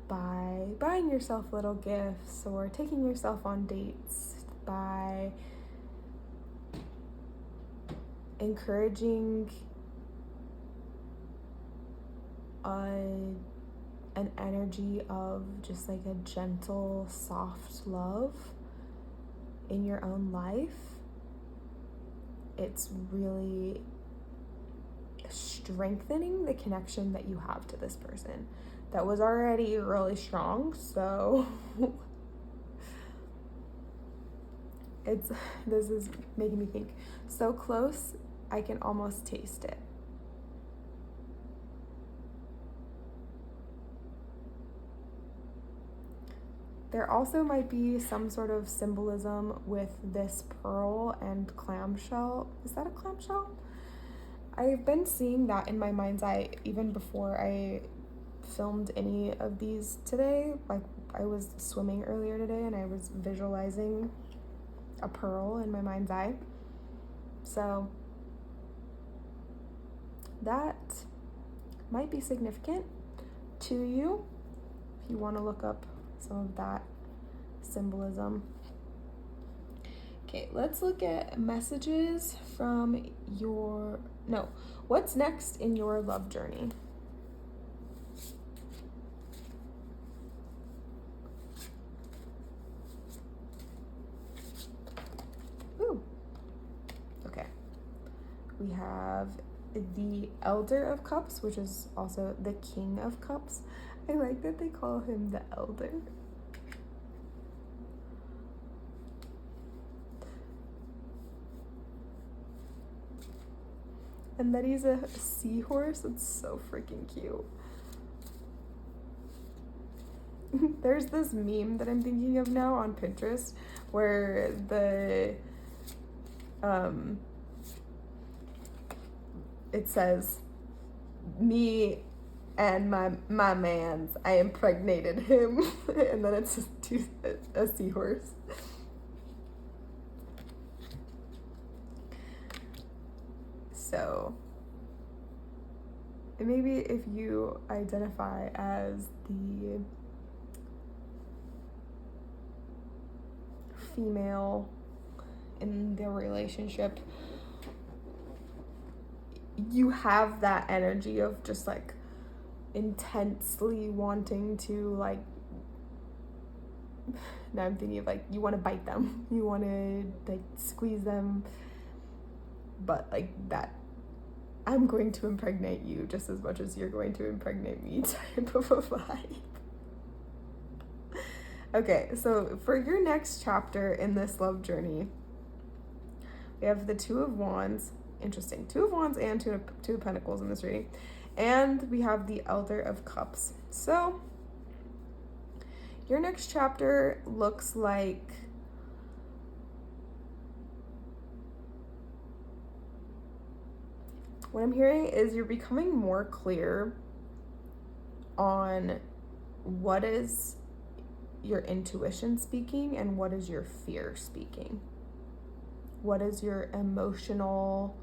by buying yourself little gifts or taking yourself on dates, by encouraging an energy of just like a gentle, soft love in your own life, it's really strengthening the connection that you have to this person that was already really strong. So this is making me think, so close I can almost taste it. There also might be some sort of symbolism with this pearl and clamshell. Is that a clamshell? I've been seeing that in my mind's eye even before I filmed any of these today. Like, I was swimming earlier today and I was visualizing a pearl in my mind's eye. So that might be significant to you if you want to look up some of that symbolism. Okay, let's look at messages from what's next in your love journey? Ooh. Okay. We have the Elder of Cups, which is also the King of Cups. I like that they call him the Elder. And that he's a seahorse. It's so freaking cute. There's this meme that I'm thinking of now on Pinterest where it says, me and my man's, I impregnated him. And then it's just a seahorse. So maybe if you identify as the female in the relationship, you have that energy of just like intensely wanting to, like, now I'm thinking of like, you want to bite them, you want to like squeeze them, but like that I'm going to impregnate you just as much as you're going to impregnate me type of a vibe. Okay, so for your next chapter in this love journey, we have the Two of Wands. Interesting. Two of Wands and Two of Pentacles in this reading. And we have the Elder of Cups. So your next chapter looks like what I'm hearing is you're becoming more clear on what is your intuition speaking and what is your fear speaking. What is your emotional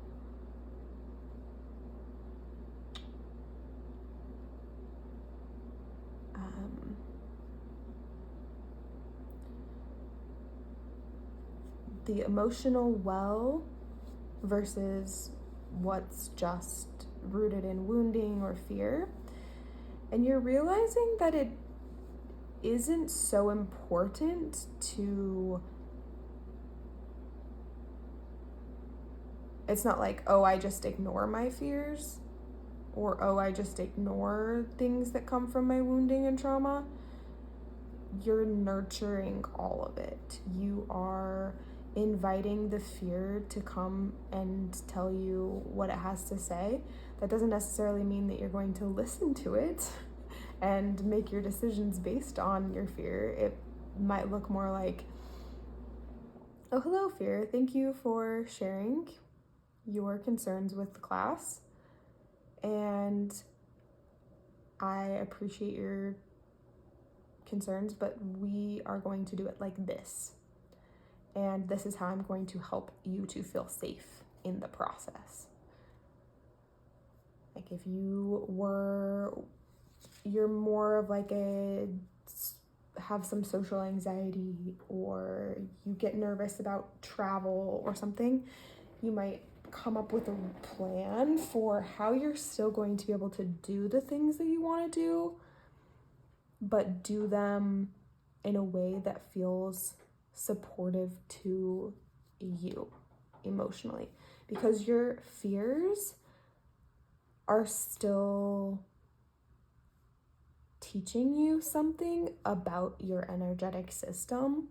the emotional well versus what's just rooted in wounding or fear. And you're realizing that it isn't so important to, it's not like, oh, I just ignore my fears, or oh, I just ignore things that come from my wounding and trauma. You're nurturing all of it. You are inviting the fear to come and tell you what it has to say. That doesn't necessarily mean that you're going to listen to it and make your decisions based on your fear. It might look more like, oh, hello, fear. Thank you for sharing your concerns with the class. And I appreciate your concerns, but we are going to do it like this. And this is how I'm going to help you to feel safe in the process. Like if you're more of like have some social anxiety, or you get nervous about travel or something, you might come up with a plan for how you're still going to be able to do the things that you want to do, but do them in a way that feels supportive to you emotionally, because your fears are still teaching you something about your energetic system,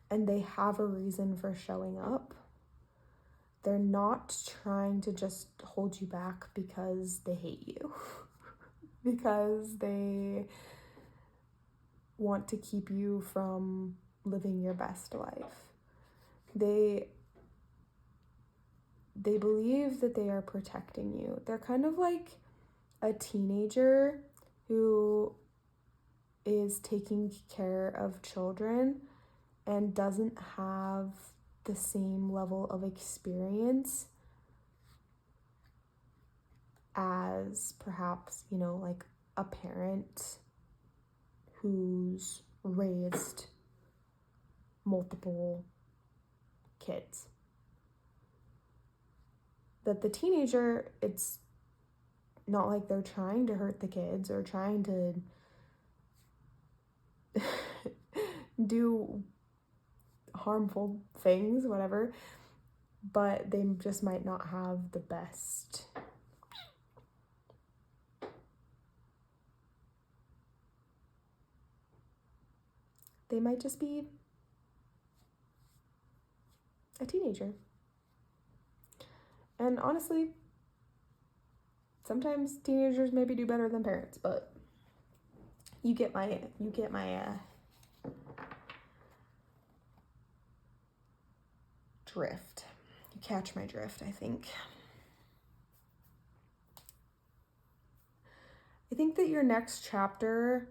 and they have a reason for showing up. They're not trying to just hold you back because they hate you, because they want to keep you from living your best life. They believe that they are protecting you. They're kind of like a teenager who is taking care of children and doesn't have the same level of experience as perhaps, like a parent who's raised multiple kids. That the teenager, it's not like they're trying to hurt the kids or trying to do harmful things, whatever, but they just might not have the best they might just be a teenager. And honestly, sometimes teenagers maybe do better than parents, but you get my drift. You catch my drift, I think. I think that your next chapter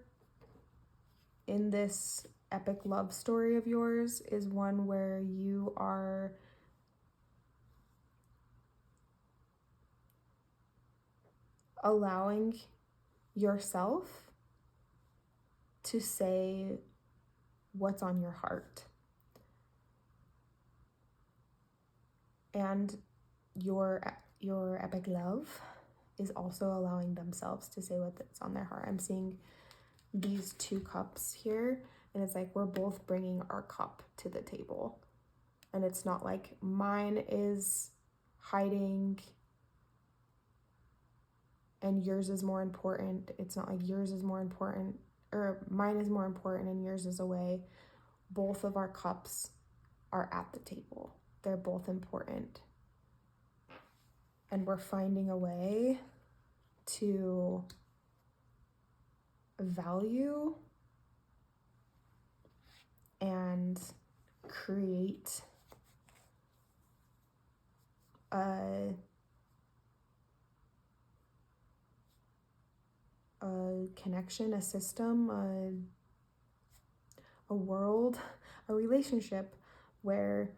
in this epic love story of yours is one where you are allowing yourself to say what's on your heart. And your epic love is also allowing themselves to say what's on their heart. I'm seeing these two cups here, and it's like we're both bringing our cup to the table. And it's not like mine is hiding and yours is more important. It's not like yours is more important or mine is more important and yours is away. Both of our cups are at the table. They're both important. And we're finding a way to value and create a connection, a system, a world, a relationship where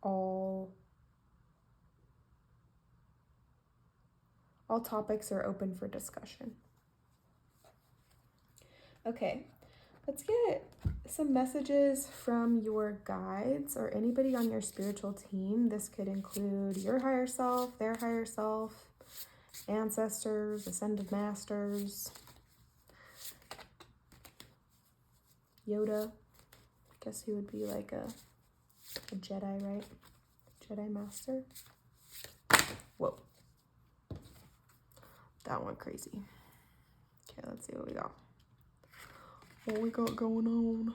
all topics are open for discussion. Okay, let's get some messages from your guides or anybody on your spiritual team. This could include your higher self, their higher self, ancestors, ascended masters, Yoda. I guess he would be like a Jedi, right? Jedi master. Whoa. That went crazy. Okay, let's see what we got. What we got going on?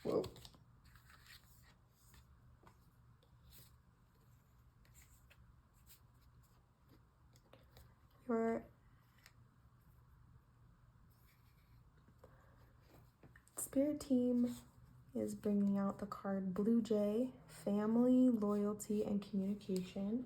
Whoa. Your spirit team is bringing out the card Blue Jay, family, loyalty, and communication.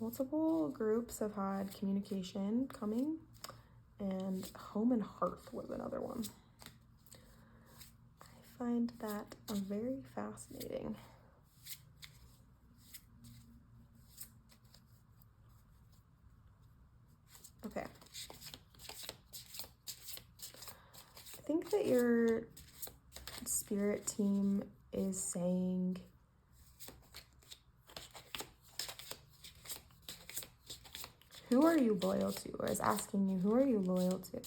multiple groups have had communication coming, and home and hearth was another one. I find that very fascinating. Okay. I think that your spirit team is saying who are you loyal to, or is asking you, who are you loyal to?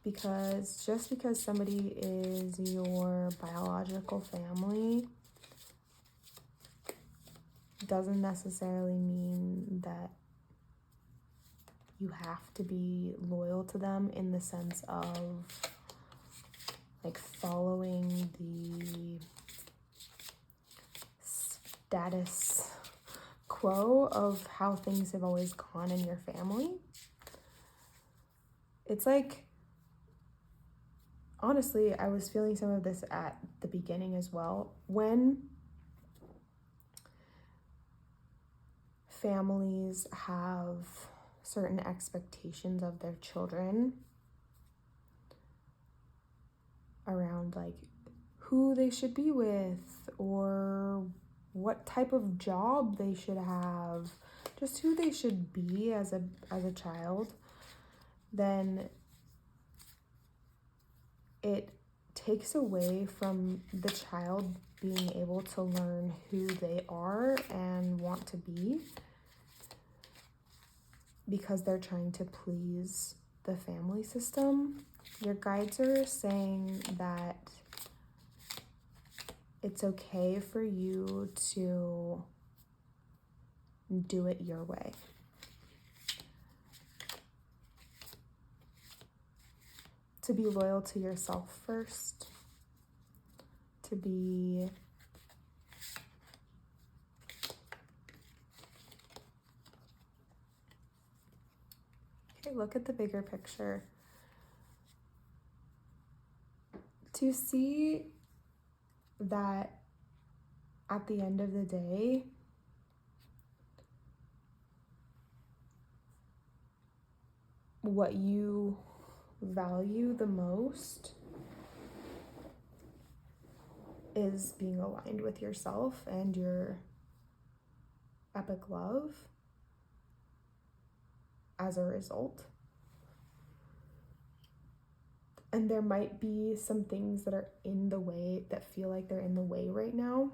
Because just because somebody is your biological family doesn't necessarily mean that you have to be loyal to them in the sense of like following the status quo of how things have always gone in your family. It's like, honestly, I was feeling some of this at the beginning as well. When families have certain expectations of their children around like who they should be with or what type of job they should have, just who they should be as a child, then it takes away from the child being able to learn who they are and want to be, because they're trying to please the family system. Your guides are saying that it's okay for you to do it your way. To be loyal to yourself first. To be look at the bigger picture. To see that at the end of the day, what you value the most is being aligned with yourself and your epic love as a result. And there might be some things that are in the way, that feel like they're in the way right now.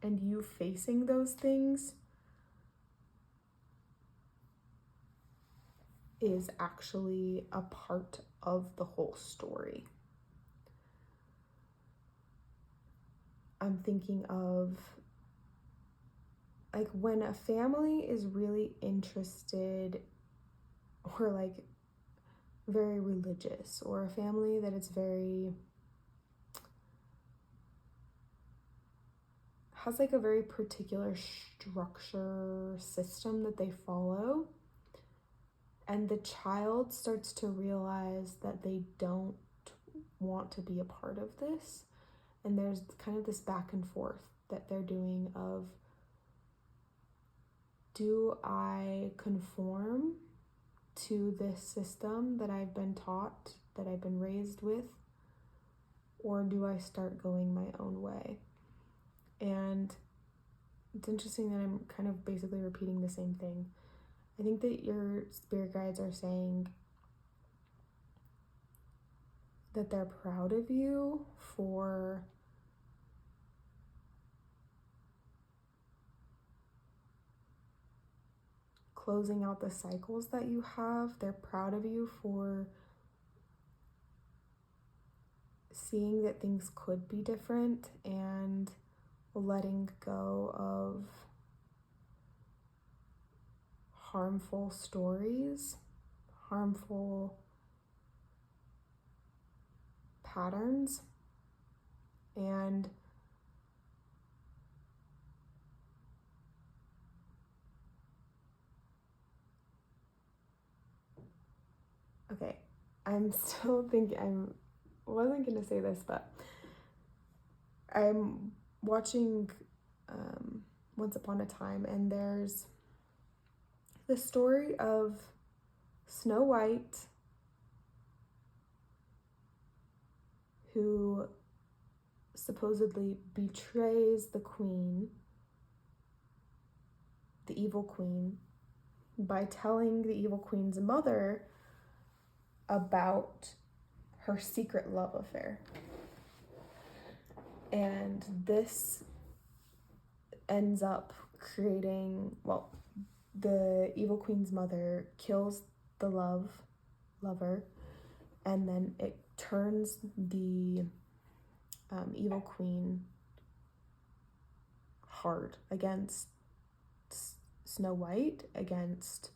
And you facing those things is actually a part of the whole story. I'm thinking of like when a family is really interested or like very religious, or a family that it's very has like a very particular structure system that they follow, and the child starts to realize that they don't want to be a part of this, and there's kind of this back and forth that they're doing of, do I conform to this system that I've been taught, that I've been raised with, or do I start going my own way? And it's interesting that I'm kind of basically repeating the same thing. I think that your spirit guides are saying that they're proud of you for closing out the cycles that you have. They're proud of you for seeing that things could be different and letting go of harmful stories, harmful patterns, and okay, I'm still thinking, I wasn't gonna say this, but I'm watching once upon a time, and there's the story of Snow White, who supposedly betrays the queen, the evil queen, by telling the evil queen's mother about her secret love affair. And this ends up creating, well, the evil queen's mother kills the lover, and then it turns the evil queen hard against Snow White, against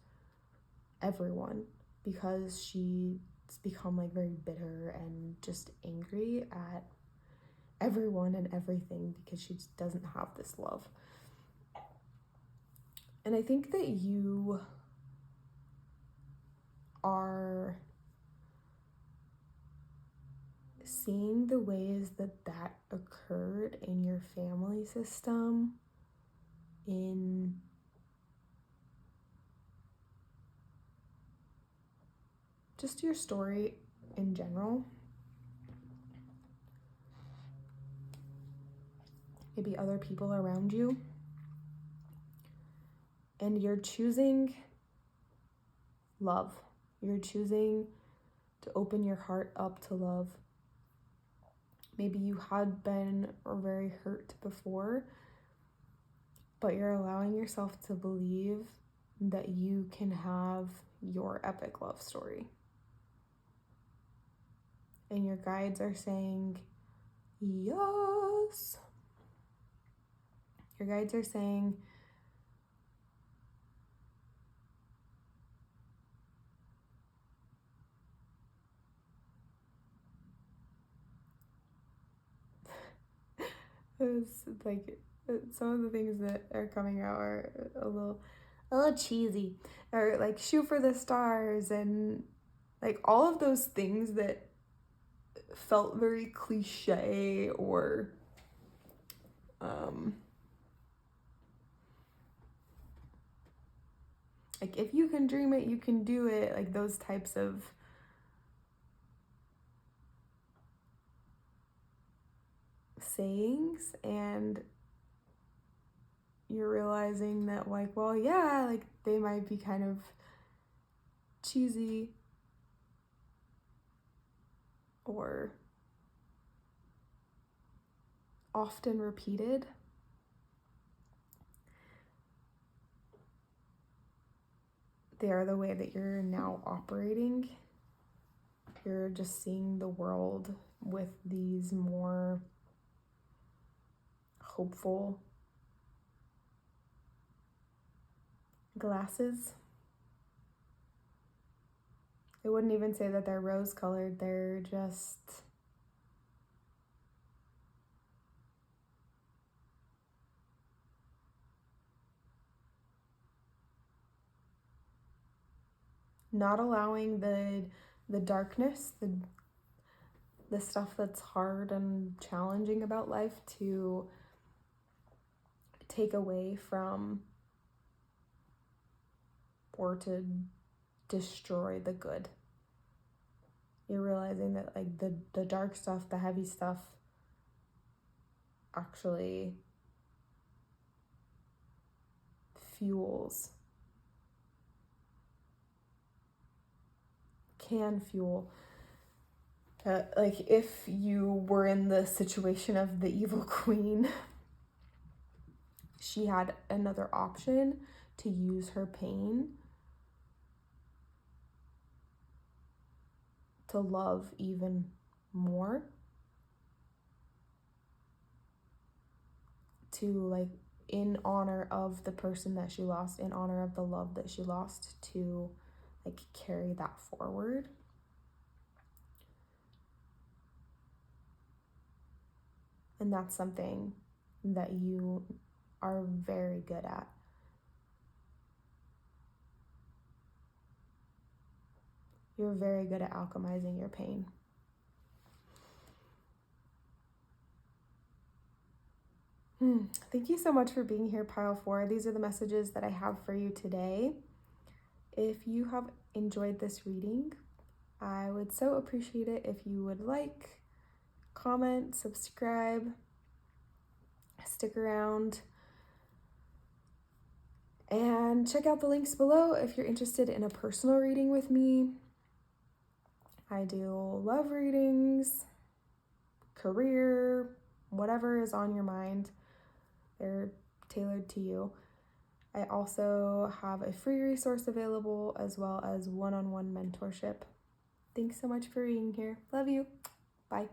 everyone, because she's become like very bitter and just angry at everyone and everything because she just doesn't have this love. And I think that you are seeing the ways that that occurred in your family system, in just your story in general. Maybe other people around you. And you're choosing love. You're choosing to open your heart up to love. Maybe you had been very hurt before, but you're allowing yourself to believe that you can have your epic love story. And your guides are saying, yes. Your guides are saying, it's like some of the things that are coming out are a little cheesy, or like shoot for the stars, and like all of those things that felt very cliche, or like if you can dream it, you can do it, like those types of sayings. And you're realizing that, like, well, yeah, like they might be kind of cheesy or often repeated, they are the way that you're now operating. You're just seeing the world with these more hopeful glasses. I wouldn't even say that they're rose-colored, they're just not allowing the darkness, the stuff that's hard and challenging about life to take away from or to destroy the good. You're realizing that like the dark stuff, the heavy stuff actually can fuel. Like if you were in the situation of the evil queen, she had another option to use her pain to love even more, to like in honor of the person that she lost, in honor of the love that she lost, to like carry that forward. And that's something that you are very good at. You're very good at alchemizing your pain. Thank you so much for being here, Pile 4. These are the messages that I have for you today. If you have enjoyed this reading, I would so appreciate it if you would like, comment, subscribe, stick around, and check out the links below if you're interested in a personal reading with me. I do love readings, career, whatever is on your mind. They're tailored to you. I also have a free resource available as well as one-on-one mentorship. Thanks so much for being here. Love you. Bye.